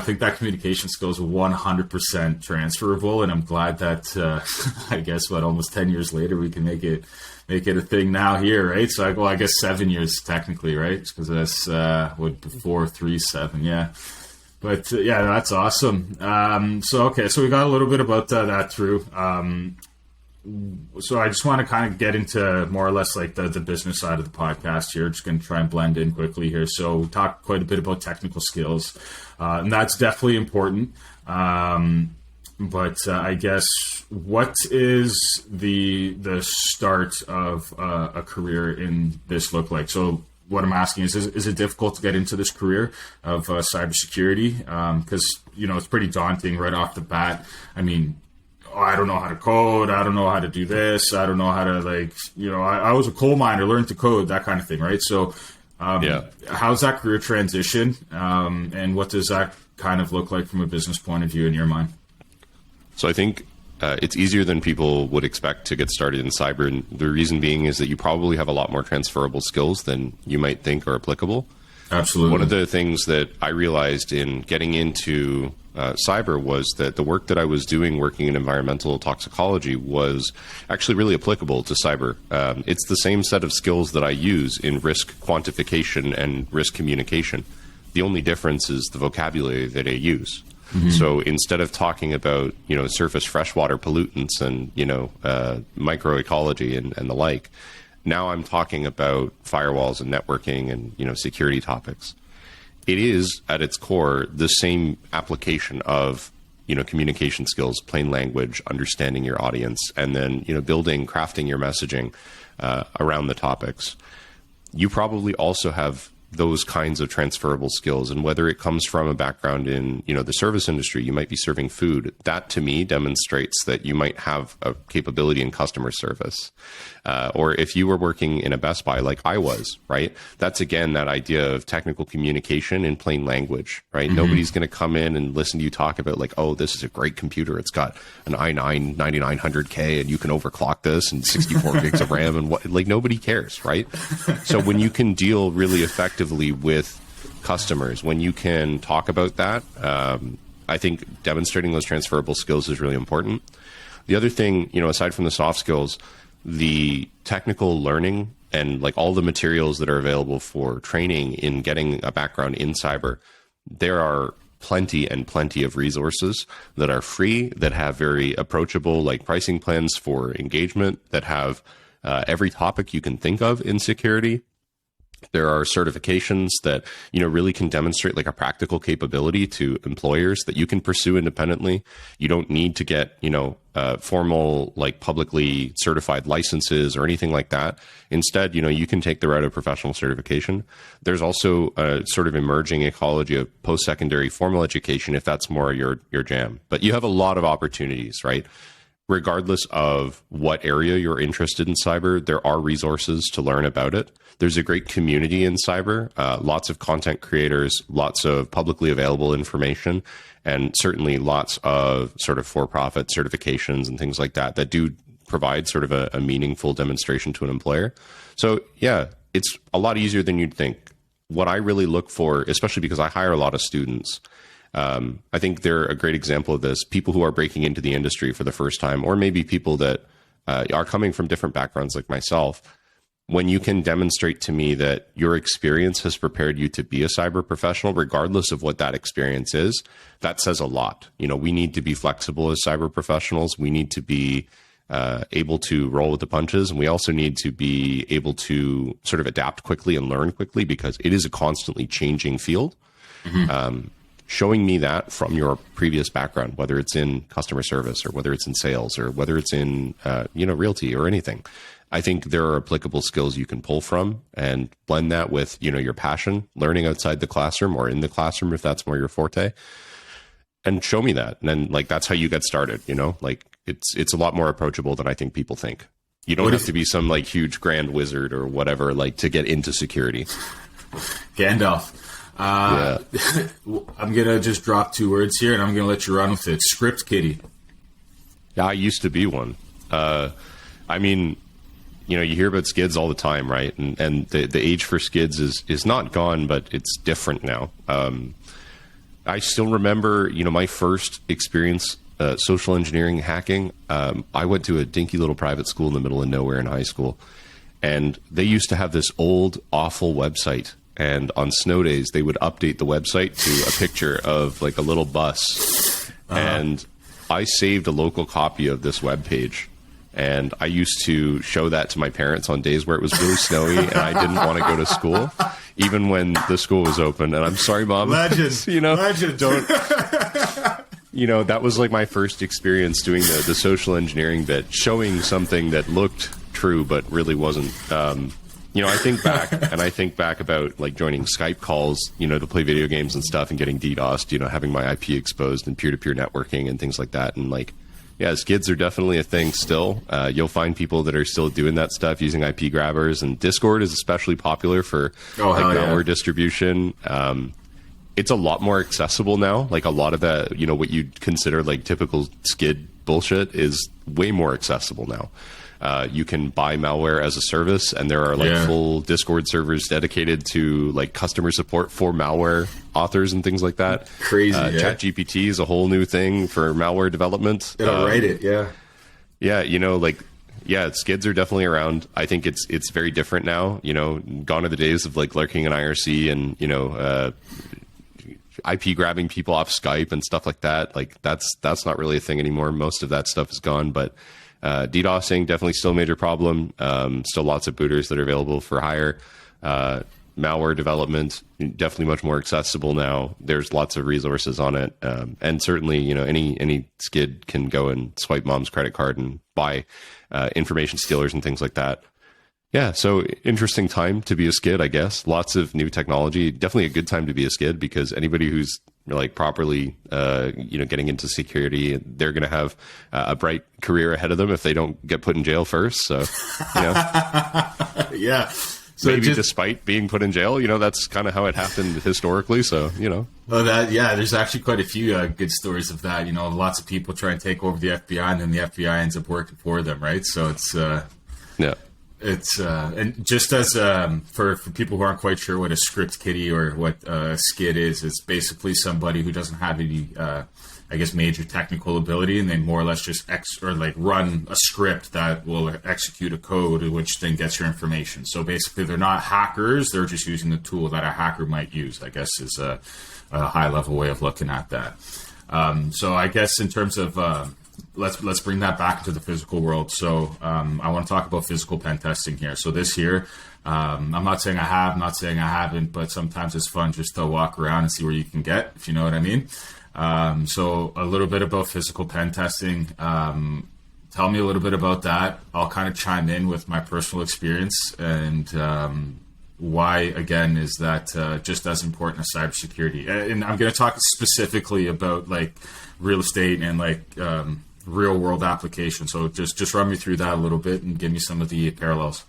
S2: think that communication skills are 100% transferable, and I'm glad that I guess almost 10 years later we can make it a thing now here, right? So I guess 7 years technically, right? Because that's before 3-7, yeah. But that's awesome. So we got a little bit about that through. So I just want to kind of get into more or less like the business side of the podcast here. Just going to try and blend in quickly here. So we talked quite a bit about technical skills, and that's definitely important. But I guess what is the start of a career in this look like? So what I'm asking is it difficult to get into this career of cybersecurity? Because, it's pretty daunting right off the bat. I mean, I don't know how to code. I don't know how to do this. I don't know how to I was a coal miner, learned to code, that kind of thing, right? So how's that career transition? And what does that kind of look like from a business point of view in your mind?
S3: So I think it's easier than people would expect to get started in cyber. And the reason being is that you probably have a lot more transferable skills than you might think are applicable.
S2: Absolutely.
S3: One of the things that I realized in getting into cyber was that the work that I was doing working in environmental toxicology was actually really applicable to cyber. It's the same set of skills that I use in risk quantification and risk communication. The only difference is the vocabulary that I use. Mm-hmm. So instead of talking about, surface freshwater pollutants and, microecology and the like, now I'm talking about firewalls and networking and, security topics. It is at its core the same application of, communication skills, plain language, understanding your audience, and then, crafting your messaging around the topics. You probably also have those kinds of transferable skills, and whether it comes from a background in the service industry, you might be serving food. That to me demonstrates that you might have a capability in customer service, or if you were working in a Best Buy like I was, right? That's again that idea of technical communication in plain language, right? Mm-hmm. Nobody's going to come in and listen to you talk about like, oh, this is a great computer. It's got an i9 9900K and you can overclock this and 64 gigs of RAM and what? Like nobody cares, right? So when you can deal really effectively with customers, when you can talk about that, I think demonstrating those transferable skills is really important. The other thing, aside from the soft skills, the technical learning and like all the materials that are available for training in getting a background in cyber, there are plenty and plenty of resources that are free, that have very approachable like pricing plans for engagement, that have every topic you can think of in security. There are certifications that, really can demonstrate like a practical capability to employers that you can pursue independently. You don't need to get, formal, like publicly certified licenses or anything like that. Instead, you can take the route of professional certification. There's also a sort of emerging ecology of post-secondary formal education, if that's more your jam. But you have a lot of opportunities, right? Regardless of what area you're interested in cyber, there are resources to learn about it. There's a great community in cyber, lots of content creators, lots of publicly available information, and certainly lots of sort of for-profit certifications and things like that that do provide sort of a meaningful demonstration to an employer. So yeah, it's a lot easier than you'd think. What I really look for, especially because I hire a lot of students, I think they're a great example of this. People who are breaking into the industry for the first time, or maybe people that are coming from different backgrounds like myself. When you can demonstrate to me that your experience has prepared you to be a cyber professional, regardless of what that experience is, that says a lot. We need to be flexible as cyber professionals. We need to be able to roll with the punches. And we also need to be able to sort of adapt quickly and learn quickly, because it is a constantly changing field. Mm-hmm. Showing me that from your previous background, whether it's in customer service or whether it's in sales or whether it's in, realty or anything, I think there are applicable skills you can pull from and blend that with, your passion, learning outside the classroom or in the classroom, if that's more your forte, and show me that. And then that's how you get started, it's a lot more approachable than I think people think. You don't have to be some huge grand wizard or whatever, to get into security.
S2: Gandalf.
S3: Yeah.
S2: I'm going to just drop 2 words here and I'm going to let you run with it. Script kiddie.
S3: Yeah, I used to be one. You hear about skids all the time, right? And the age for skids is not gone, but it's different now. I still remember, my first experience social engineering hacking. I went to a dinky little private school in the middle of nowhere in high school, and they used to have this old, awful website. And on snow days, they would update the website to a picture of a little bus. And I saved a local copy of this web page. And I used to show that to my parents on days where it was really snowy and I didn't want to go to school, even when the school was open. And I'm sorry, Mom.
S2: Legend. Legend.
S3: Don't. That was my first experience doing the social engineering bit, showing something that looked true but really wasn't. I think back about joining Skype calls, to play video games and stuff and getting DDoSed, having my IP exposed and peer-to-peer networking and things like that. And yeah, skids are definitely a thing still. You'll find people that are still doing that stuff using IP grabbers, and Discord is especially popular for malware distribution. It's a lot more accessible now. A lot of that, what you'd consider typical skid bullshit is way more accessible now. You can buy malware as a service, and there are full Discord servers dedicated to customer support for malware authors and things like that.
S2: Crazy.
S3: ChatGPT is a whole new thing for malware development.
S2: It'll write it. Yeah.
S3: Yeah. Skids are definitely around. I think it's very different now. Gone are the days of lurking in IRC and IP grabbing people off Skype and stuff like that. That's not really a thing anymore. Most of that stuff is gone, but DDoSing definitely still a major problem. Still lots of booters that are available for hire. Malware development definitely much more accessible now. There's lots of resources on it, and certainly any skid can go and swipe Mom's credit card and buy information stealers and things like that. Yeah, so interesting time to be a skid, I guess. Lots of new technology. Definitely a good time to be a skid, because anybody who's properly, getting into security, they're going to have a bright career ahead of them if they don't get put in jail first. So,
S2: yeah. So
S3: maybe despite being put in jail, that's kind of how it happened historically. So,
S2: Well, there's actually quite a few good stories of that. Lots of people try and take over the FBI, and then the FBI ends up working for them, right? So it's
S3: yeah.
S2: It's and just as for people who aren't quite sure what a script kiddie or what a skid is, it's basically somebody who doesn't have any I guess, major technical ability, and they more or less just run a script that will execute a code, which then gets your information. So basically, they're not hackers; they're just using the tool that a hacker might use. I guess is a high level way of looking at that. So I guess in terms of let's bring that back into the physical world. So I want to talk about physical pen testing here. So this year, I'm not saying I have, not saying I haven't, but sometimes it's fun just to walk around and see where you can get, if you know what I mean. So a little bit about physical pen testing. Tell me a little bit about that. I'll kind of chime in with my personal experience and why, again, is that just as important as cybersecurity. And I'm going to talk specifically about like real estate and like real world applications. So just run me through that a little bit and give me some of the parallels.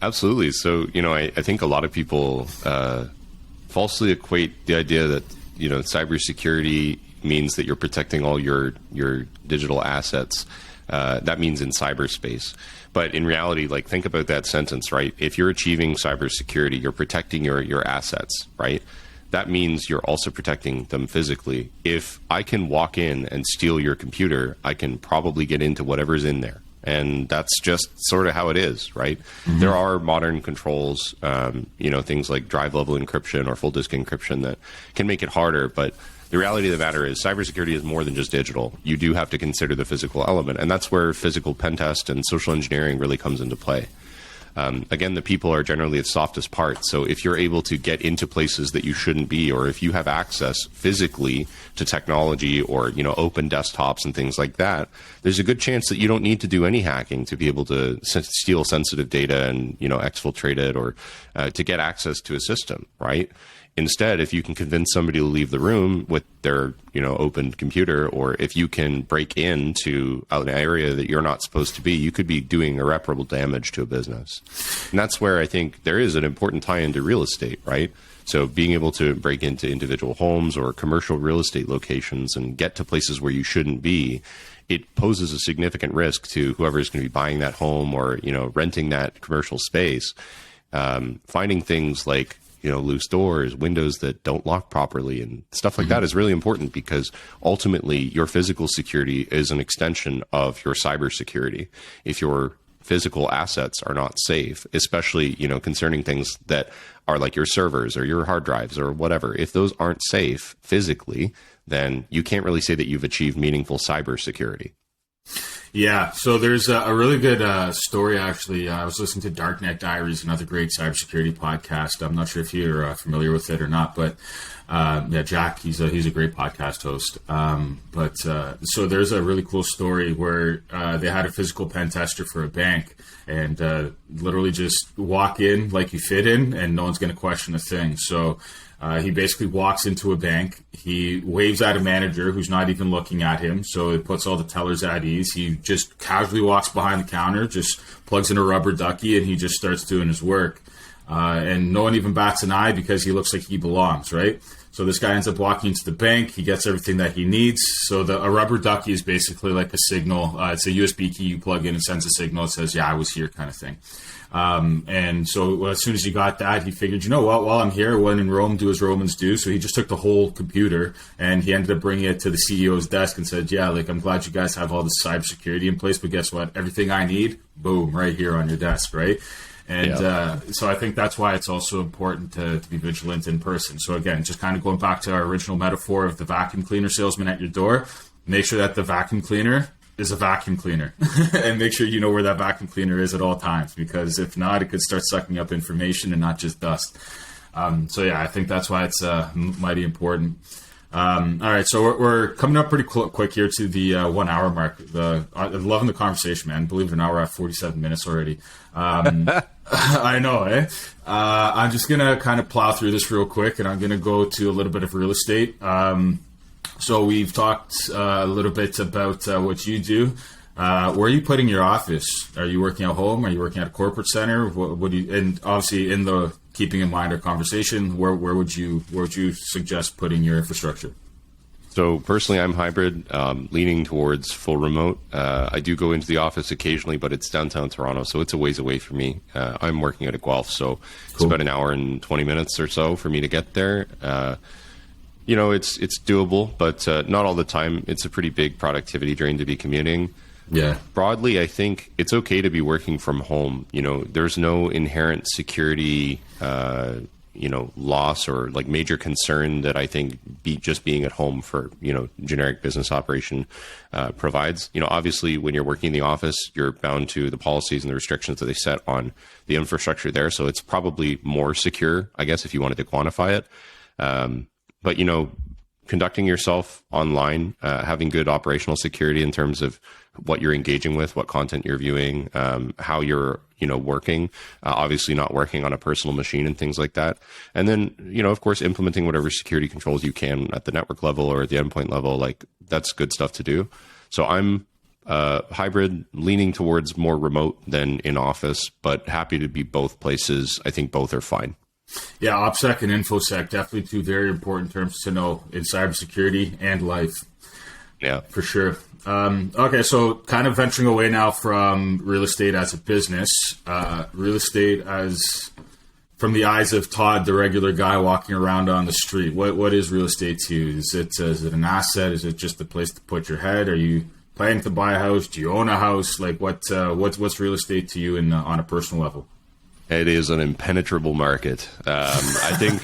S3: Absolutely. So, I think a lot of people falsely equate the idea that, cybersecurity means that you're protecting all your digital assets. That means in cyberspace. But in reality, like, think about that sentence, right? If you're achieving cybersecurity, you're protecting your assets, right? That means you're also protecting them physically. If I can walk in and steal your computer, I can probably get into whatever's in there. And that's just sort of how it is, right? Mm-hmm. There are modern controls, things like drive level encryption or full disk encryption that can make it harder. But the reality of the matter is cybersecurity is more than just digital. You do have to consider the physical element. And that's where physical pen test and social engineering really comes into play. Again, the people are generally the softest part. So if you're able to get into places that you shouldn't be, or if you have access physically to technology or, open desktops and things like that, there's a good chance that you don't need to do any hacking to be able to steal sensitive data and, exfiltrate it or to get access to a system, right? Instead, if you can convince somebody to leave the room with their, opened computer, or if you can break into an area that you're not supposed to be, you could be doing irreparable damage to a business. And that's where I think there is an important tie into real estate, right? So being able to break into individual homes or commercial real estate locations and get to places where you shouldn't be, it poses a significant risk to whoever is going to be buying that home or, renting that commercial space. Finding things like loose doors, windows that don't lock properly, and stuff like that is really important because ultimately your physical security is an extension of your cyber security. If your physical assets are not safe, especially, concerning things that are like your servers or your hard drives or whatever, if those aren't safe physically, then you can't really say that you've achieved meaningful cyber security.
S2: Yeah, so there's a really good story, actually. I was listening to Darknet Diaries, another great cybersecurity podcast. I'm not sure if you're familiar with it or not, but Jack, he's a great podcast host. So there's a really cool story where they had a physical pen tester for a bank, and literally just walk in like you fit in, and no one's going to question a thing. So he basically walks into a bank. He waves at a manager who's not even looking at him, so it puts all the tellers at ease. He just casually walks behind the counter, just plugs in a rubber ducky, and he just starts doing his work. And no one even bats an eye because he looks like he belongs, right? So this guy ends up walking into the bank. He gets everything that he needs. So a rubber ducky is basically like a signal. It's a USB key you plug in and sends a signal. It says, yeah, I was here, kind of thing. And so as soon as he got that, he figured, while I'm here, when in Rome, do as Romans do. So he just took the whole computer and he ended up bringing it to the CEO's desk and said, yeah, I'm glad you guys have all this cybersecurity in place, but guess what? Everything I need, boom, right here on your desk, right? And so I think that's why it's also important to be vigilant in person. So again, just kind of going back to our original metaphor of the vacuum cleaner salesman at your door, make sure that the vacuum cleaner is a vacuum cleaner and make sure you know where that vacuum cleaner is at all times, because if not, it could start sucking up information and not just dust. I think that's why it's mighty important. All right, so we're coming up pretty quick here to the 1 hour mark. I'm loving the conversation, man. Believe it or not, we're at 47 minutes already. I know, eh? I'm just going to kind of plow through this real quick, and I'm going to go to a little bit of real estate. So we've talked a little bit about what you do. Where are you putting your office? Are you working at home? Are you working at a corporate center? What do you? And obviously, keeping in mind our conversation, where would you suggest putting your infrastructure?
S3: So personally, I'm hybrid, leaning towards full remote. I do go into the office occasionally, but it's downtown Toronto, so it's a ways away for me. I'm working at a Guelph, so It's about an hour and 20 minutes or so for me to get there. It's doable, but not all the time. It's a pretty big productivity drain to be commuting.
S2: Yeah.
S3: Broadly, I think it's okay to be working from home. There's no inherent security, loss or like major concern that I think just being at home for, generic business operation provides. Obviously, when you're working in the office, you're bound to the policies and the restrictions that they set on the infrastructure there. So it's probably more secure, I guess, if you wanted to quantify it. But, conducting yourself online, having good operational security in terms of what you're engaging with, what content you're viewing, how you're, working, obviously not working on a personal machine and things like that. And then, of course, implementing whatever security controls you can at the network level or at the endpoint level, like that's good stuff to do. So I'm hybrid, leaning towards more remote than in office, but happy to be both places. I think both are fine.
S2: Yeah, OPSEC and InfoSec, definitely two very important terms to know in cybersecurity and life.
S3: Yeah,
S2: for sure. Okay, so kind of venturing away now from real estate as a business, real estate as from the eyes of Todd, the regular guy walking around on the street. What is real estate to you? Is it an asset? Is it just a place to put your head? Are you planning to buy a house? Do you own a house? Like what's real estate to you on a personal level?
S3: It is an impenetrable market. I think,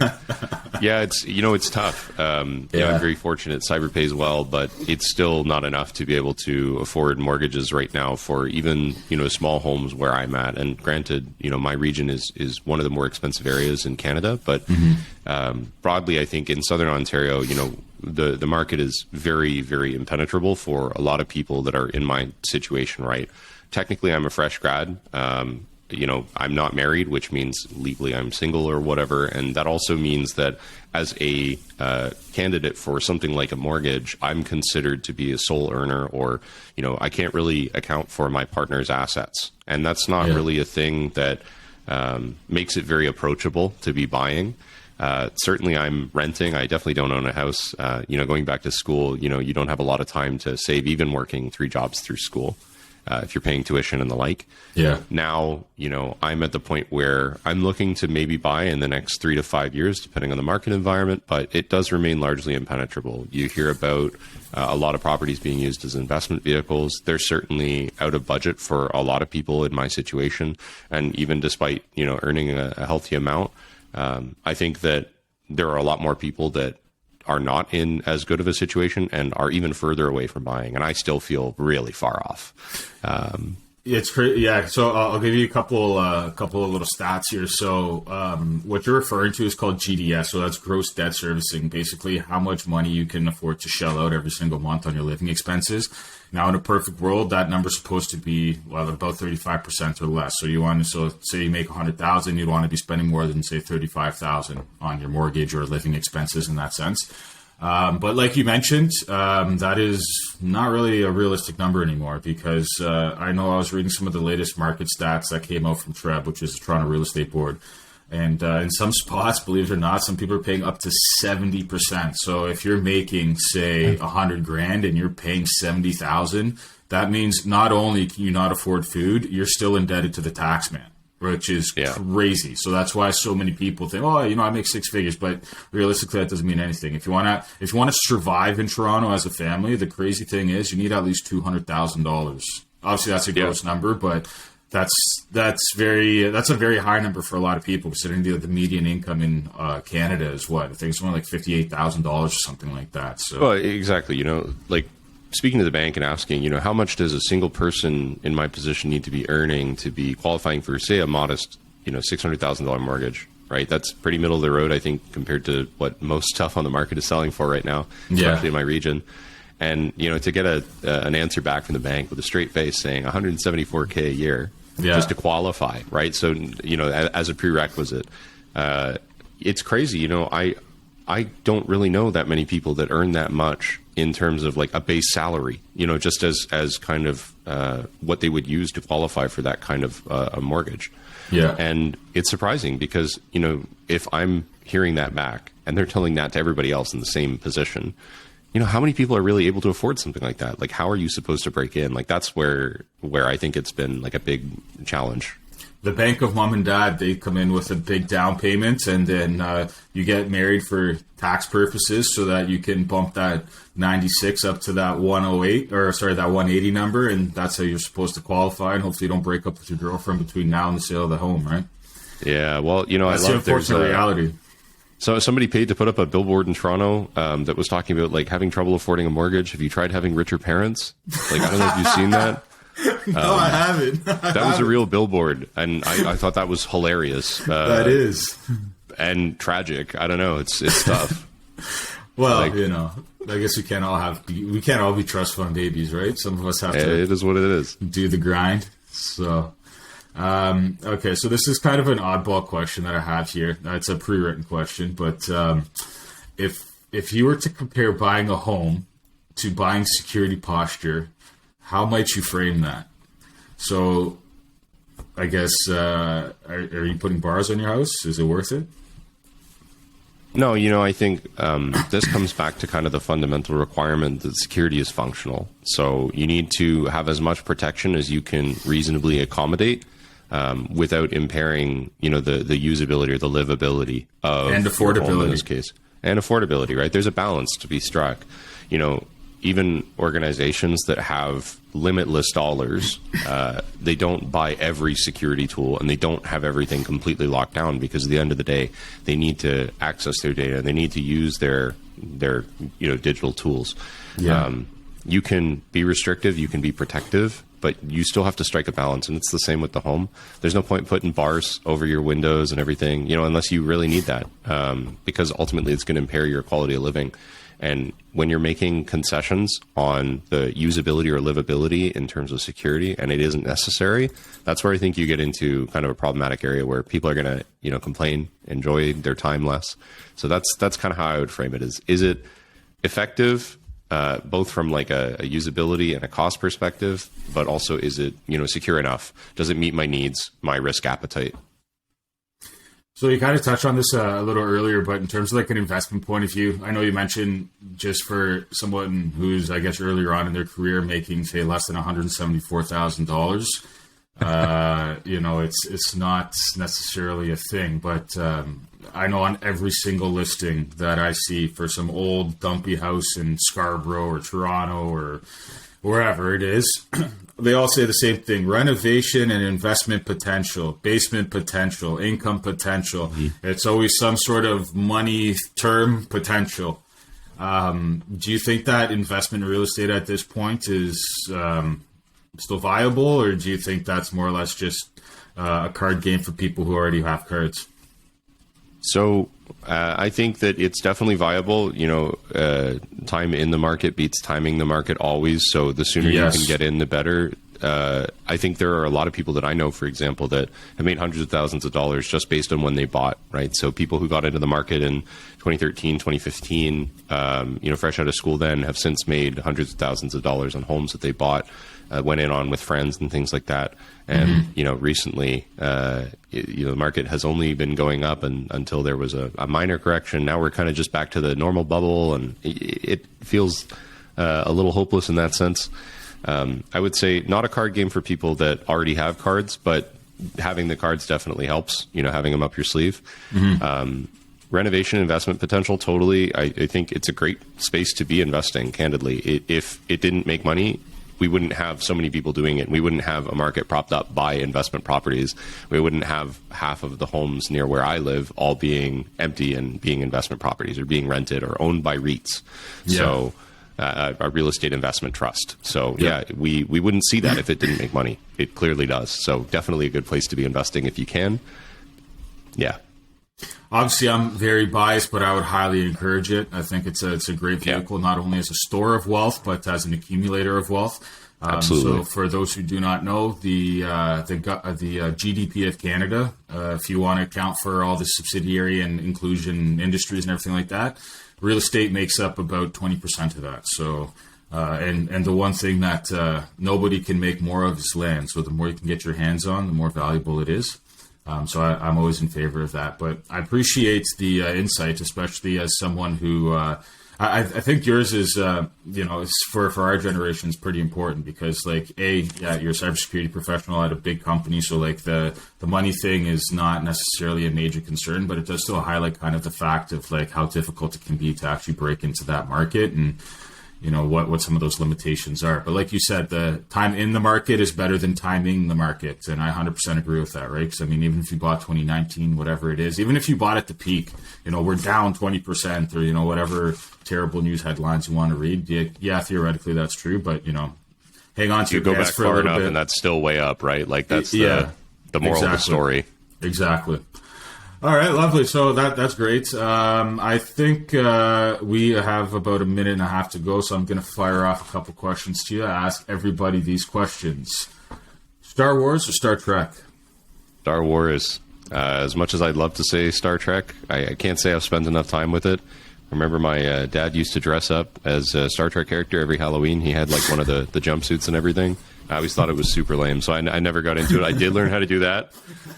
S3: it's tough. I'm very fortunate. Cyber pays well, but it's still not enough to be able to afford mortgages right now for even, small homes where I'm at. And granted, my region is one of the more expensive areas in Canada, but broadly, I think in Southern Ontario, the market is very, very impenetrable for a lot of people that are in my situation, right? Technically, I'm a fresh grad. I'm not married, which means legally I'm single or whatever. And that also means that as a candidate for something like a mortgage, I'm considered to be a sole earner or, I can't really account for my partner's assets. And that's not really a thing that makes it very approachable to be buying. Certainly I'm renting. I definitely don't own a house. Going back to school, you don't have a lot of time to save, even working 3 jobs through school. If you're paying tuition and the like.
S2: Yeah.
S3: Now, I'm at the point where I'm looking to maybe buy in the next 3 to 5 years, depending on the market environment, but it does remain largely impenetrable. You hear about a lot of properties being used as investment vehicles. They're certainly out of budget for a lot of people in my situation. And even despite, earning a healthy amount, I think that there are a lot more people that are not in as good of a situation and are even further away from buying. And I still feel really far off.
S2: It's crazy. Yeah. So I'll give you a couple of little stats here. So what you're referring to is called GDS. So that's gross debt servicing, basically how much money you can afford to shell out every single month on your living expenses. Now, in a perfect world, that number's supposed to be about 35% or less. So say you make $100,000, you'd want to be spending more than say $35,000 on your mortgage or living expenses in that sense. But like you mentioned, that is not really a realistic number anymore because I know I was reading some of the latest market stats that came out from TREB, which is the Toronto Real Estate Board. And in some spots, believe it or not, some people are paying up to 70%. So if you're making, say, $100,000 and you're paying $70,000, that means not only can you not afford food, you're still indebted to the tax man, which is crazy. So that's why so many people think, I make 6 figures, but realistically, that doesn't mean anything. If you want to survive in Toronto as a family, the crazy thing is you need at least $200,000. Obviously, that's a gross number, but that's a very high number for a lot of people. Considering the median income in Canada is what I think it's only like $58,000 or something like that. So
S3: well, exactly. Speaking to the bank and asking, how much does a single person in my position need to be earning to be qualifying for, say, a modest, $600,000 mortgage, right? That's pretty middle of the road, I think, compared to what most stuff on the market is selling for right now, especially in my region. And, to get an answer back from the bank with a straight face saying $174K a year just to qualify, right? So, as a prerequisite, it's crazy. I don't really know that many people that earn that much in terms of like a base salary, just as kind of what they would use to qualify for that kind of a mortgage.
S2: Yeah.
S3: And it's surprising because, if I'm hearing that back and they're telling that to everybody else in the same position, how many people are really able to afford something like that? Like, how are you supposed to break in? Like, that's where I think it's been like a big challenge.
S2: The bank of mom and dad, they come in with a big down payment, and then you get married for tax purposes so that you can bump that 96 up to that 108, or sorry, that 180 number, and that's how you're supposed to qualify, and hopefully you don't break up with your girlfriend between now and the sale of the home, right?
S3: Yeah, well, you know,
S2: that's
S3: I love
S2: the unfortunate reality.
S3: So somebody paid to put up a billboard in Toronto that was talking about like having trouble affording a mortgage. Have you tried having richer parents? Like, I don't know if you've seen that.
S2: No, I haven't.
S3: That was a real billboard, and I thought that was hilarious.
S2: That is.
S3: And tragic. I don't know. It's tough.
S2: Well, like, you know, I guess we can't all be trust fund babies, right? Some of us have to.
S3: It is what it is.
S2: Do the grind. So, okay. So this is kind of an oddball question that I have here. It's a pre-written question, but if you were to compare buying a home to buying security posture, how might you frame that? So, I guess, are you putting bars on your house? Is it worth it?
S3: No, you know, I think this comes back to kind of the fundamental requirement that security is functional. So you need to have as much protection as you can reasonably accommodate without impairing, you know, the usability or the livability of
S2: and affordability
S3: your home in this case. And affordability, right? There's a balance to be struck. You know, even organizations that have limitless dollars, they don't buy every security tool, and they don't have everything completely locked down, because at the end of the day, they need to access their data. They need to use their you know, digital tools.
S2: Yeah.
S3: You can be restrictive, you can be protective, but you still have to strike a balance. And it's the same with the home. There's no point putting bars over your windows and everything, you know, unless you really need that, because ultimately it's going to impair your quality of living. And when you're making concessions on the usability or livability in terms of security, and it isn't necessary, that's where I think you get into kind of a problematic area where people are going to, you know, complain, enjoy their time less. So that's kind of how I would frame it. Is it effective, both from like a usability and a cost perspective, but also is it, you know, secure enough? Does it meet my needs, my risk appetite?
S2: So you kind of touched on this a little earlier, but in terms of like an investment point of view, I know you mentioned just for someone who's, I guess, earlier on in their career making, say, less than $174,000, you know, it's not necessarily a thing, but I know on every single listing that I see for some old dumpy house in Scarborough or Toronto or wherever it is, they all say the same thing: renovation and investment potential, basement potential, income potential. Mm-hmm. It's always some sort of money term potential. Do you think that investment in real estate at this point is still viable, or do you think that's more or less just a card game for people who already have cards?
S3: So I think that it's definitely viable. You know, time in the market beats timing the market always. So the sooner you can get in, the better. I think there are a lot of people that I know, for example, that have made hundreds of thousands of dollars just based on when they bought, right? So people who got into the market in 2013, 2015, you know, fresh out of school then, have since made hundreds of thousands of dollars on homes that they bought, went in on with friends and things like that. And, you know, recently, you know, the market has only been going up until there was a minor correction. Now we're kind of just back to the normal bubble, and it feels a little hopeless in that sense. I would say not a card game for people that already have cards, but having the cards definitely helps, you know, having them up your sleeve. Renovation investment potential, totally. I think it's a great space to be investing, candidly. If it didn't make money, we wouldn't have so many people doing it. We wouldn't have a market propped up by investment properties. We wouldn't have half of the homes near where I live all being empty and being investment properties or being rented or owned by REITs. Yeah. So a real estate investment trust. So yeah, we wouldn't see that if it didn't make money. It clearly does. So definitely a good place to be investing if you can. Yeah.
S2: Obviously, I'm very biased, but I would highly encourage it. I think it's a great vehicle, not only as a store of wealth, but as an accumulator of wealth.
S3: Absolutely.
S2: So for those who do not know, the GDP of Canada, if you want to account for all the subsidiary and inclusion industries and everything like that, real estate makes up about 20% of that. So, and the one thing that nobody can make more of is land. So the more you can get your hands on, the more valuable it is. So I'm always in favor of that. But I appreciate the insight, especially as someone who I think yours is, is for our generation is pretty important because you're a cybersecurity professional at a big company. So like the money thing is not necessarily a major concern, but it does still highlight kind of the fact of like how difficult it can be to actually break into that market and, what some of those limitations are. But like you said, the time in the market is better than timing the market. And I 100% agree with that, right? Because I mean, even if you bought 2019, whatever it is, even if you bought at the peak, we're down 20% or, whatever terrible news headlines you want to read. Yeah, theoretically that's true. But, hang on to
S3: you
S2: your
S3: go back
S2: for
S3: far
S2: a little
S3: enough
S2: bit.
S3: And that's still way up, right? Like that's the moral of the story.
S2: Exactly. All right, lovely. So that's great. I think we have about a minute and a half to go, so I'm going to fire off a couple questions to you. I ask everybody these questions. Star Wars or Star Trek?
S3: Star Wars. As much as I'd love to say Star Trek, I can't say I've spent enough time with it. I remember my dad used to dress up as a Star Trek character every Halloween. He had like one of the jumpsuits and everything. I always thought it was super lame, so I never got into it. I did learn how to do that.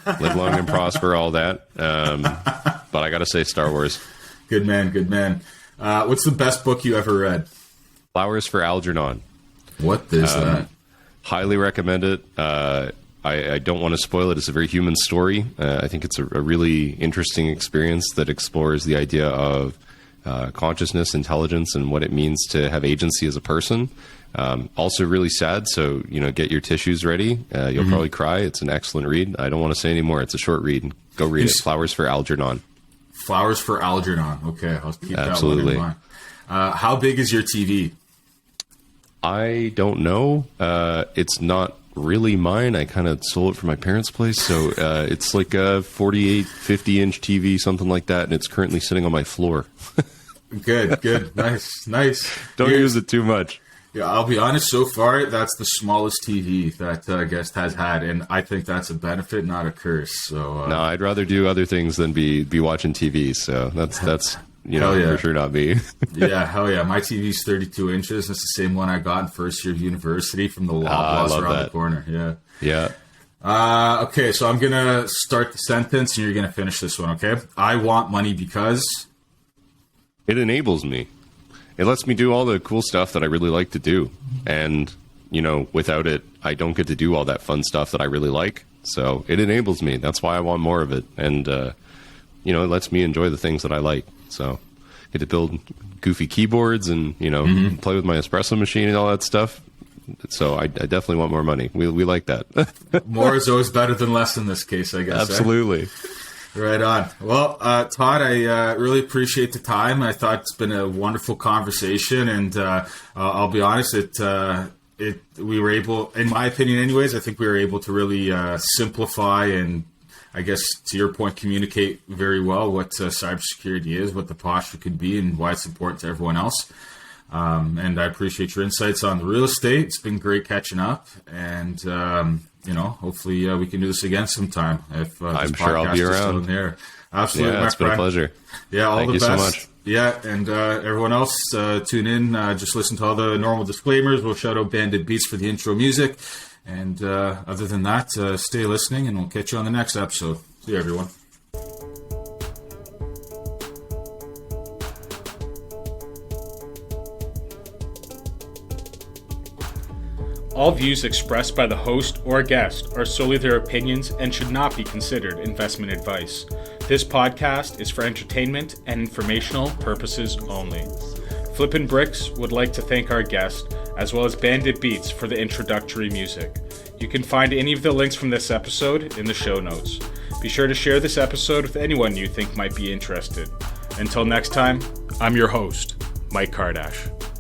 S3: Live long and prosper, all that. But I got to say Star Wars.
S2: Good man, good man. What's the best book you ever read?
S3: Flowers for Algernon.
S2: What is that?
S3: Highly recommend it. I don't want to spoil it. It's a very human story. I think it's a really interesting experience that explores the idea of consciousness, intelligence, and what it means to have agency as a person. Also really sad, so get your tissues ready. You'll probably cry. It's an excellent read. I don't want to say any more. It's a short read. Go read it. Flowers for Algernon.
S2: Flowers for Algernon. Okay, I'll keep
S3: Absolutely.
S2: that one in mind. How big is your TV?
S3: I don't know. It's not really mine. I kind of sold it from my parents' place, so it's like a 48, 50-inch TV, something like that, and it's currently sitting on my floor.
S2: Good. Nice.
S3: Don't use it too much.
S2: Yeah, I'll be honest, so far, that's the smallest TV that guest has had, and I think that's a benefit, not a curse. So
S3: no, I'd rather do other things than be watching TV, so that's for sure not me.
S2: Yeah, hell yeah. My TV's 32 inches. It's the same one I got in first year of university from the Loblaws around the corner. Yeah. Okay, so I'm going to start the sentence, and you're going to finish this one, okay? I want money because...
S3: It enables me. It lets me do all the cool stuff that I really like to do. And, without it, I don't get to do all that fun stuff that I really like. So it enables me. That's why I want more of it. And, it lets me enjoy the things that I like. So I get to build goofy keyboards and, play with my espresso machine and all that stuff. So I definitely want more money. We like that.
S2: More is always better than less in this case, I guess.
S3: Absolutely.
S2: Right on. Well, Todd, I really appreciate the time. I thought it's been a wonderful conversation, and I'll be honest, we were able, in my opinion anyways, I think we were able to really simplify and, I guess, to your point, communicate very well what cybersecurity is, what the posture could be, and why it's important to everyone else. And I appreciate your insights on the real estate. It's been great catching up, and hopefully we can do this again sometime. If
S3: I'm sure I'll be around.
S2: There. Absolutely,
S3: yeah, it's been a pleasure.
S2: Yeah, all
S3: Thank
S2: the best.
S3: Thank you so much.
S2: Yeah, and everyone else, tune in. Just listen to all the normal disclaimers. We'll shout out Bandit Beats for the intro music. And other than that, stay listening, and we'll catch you on the next episode. See you, everyone.
S1: All views expressed by the host or guest are solely their opinions and should not be considered investment advice. This podcast is for entertainment and informational purposes only. Flippin' Bricks would like to thank our guest, as well as Bandit Beats for the introductory music. You can find any of the links from this episode in the show notes. Be sure to share this episode with anyone you think might be interested. Until next time, I'm your host, Mike Kardash.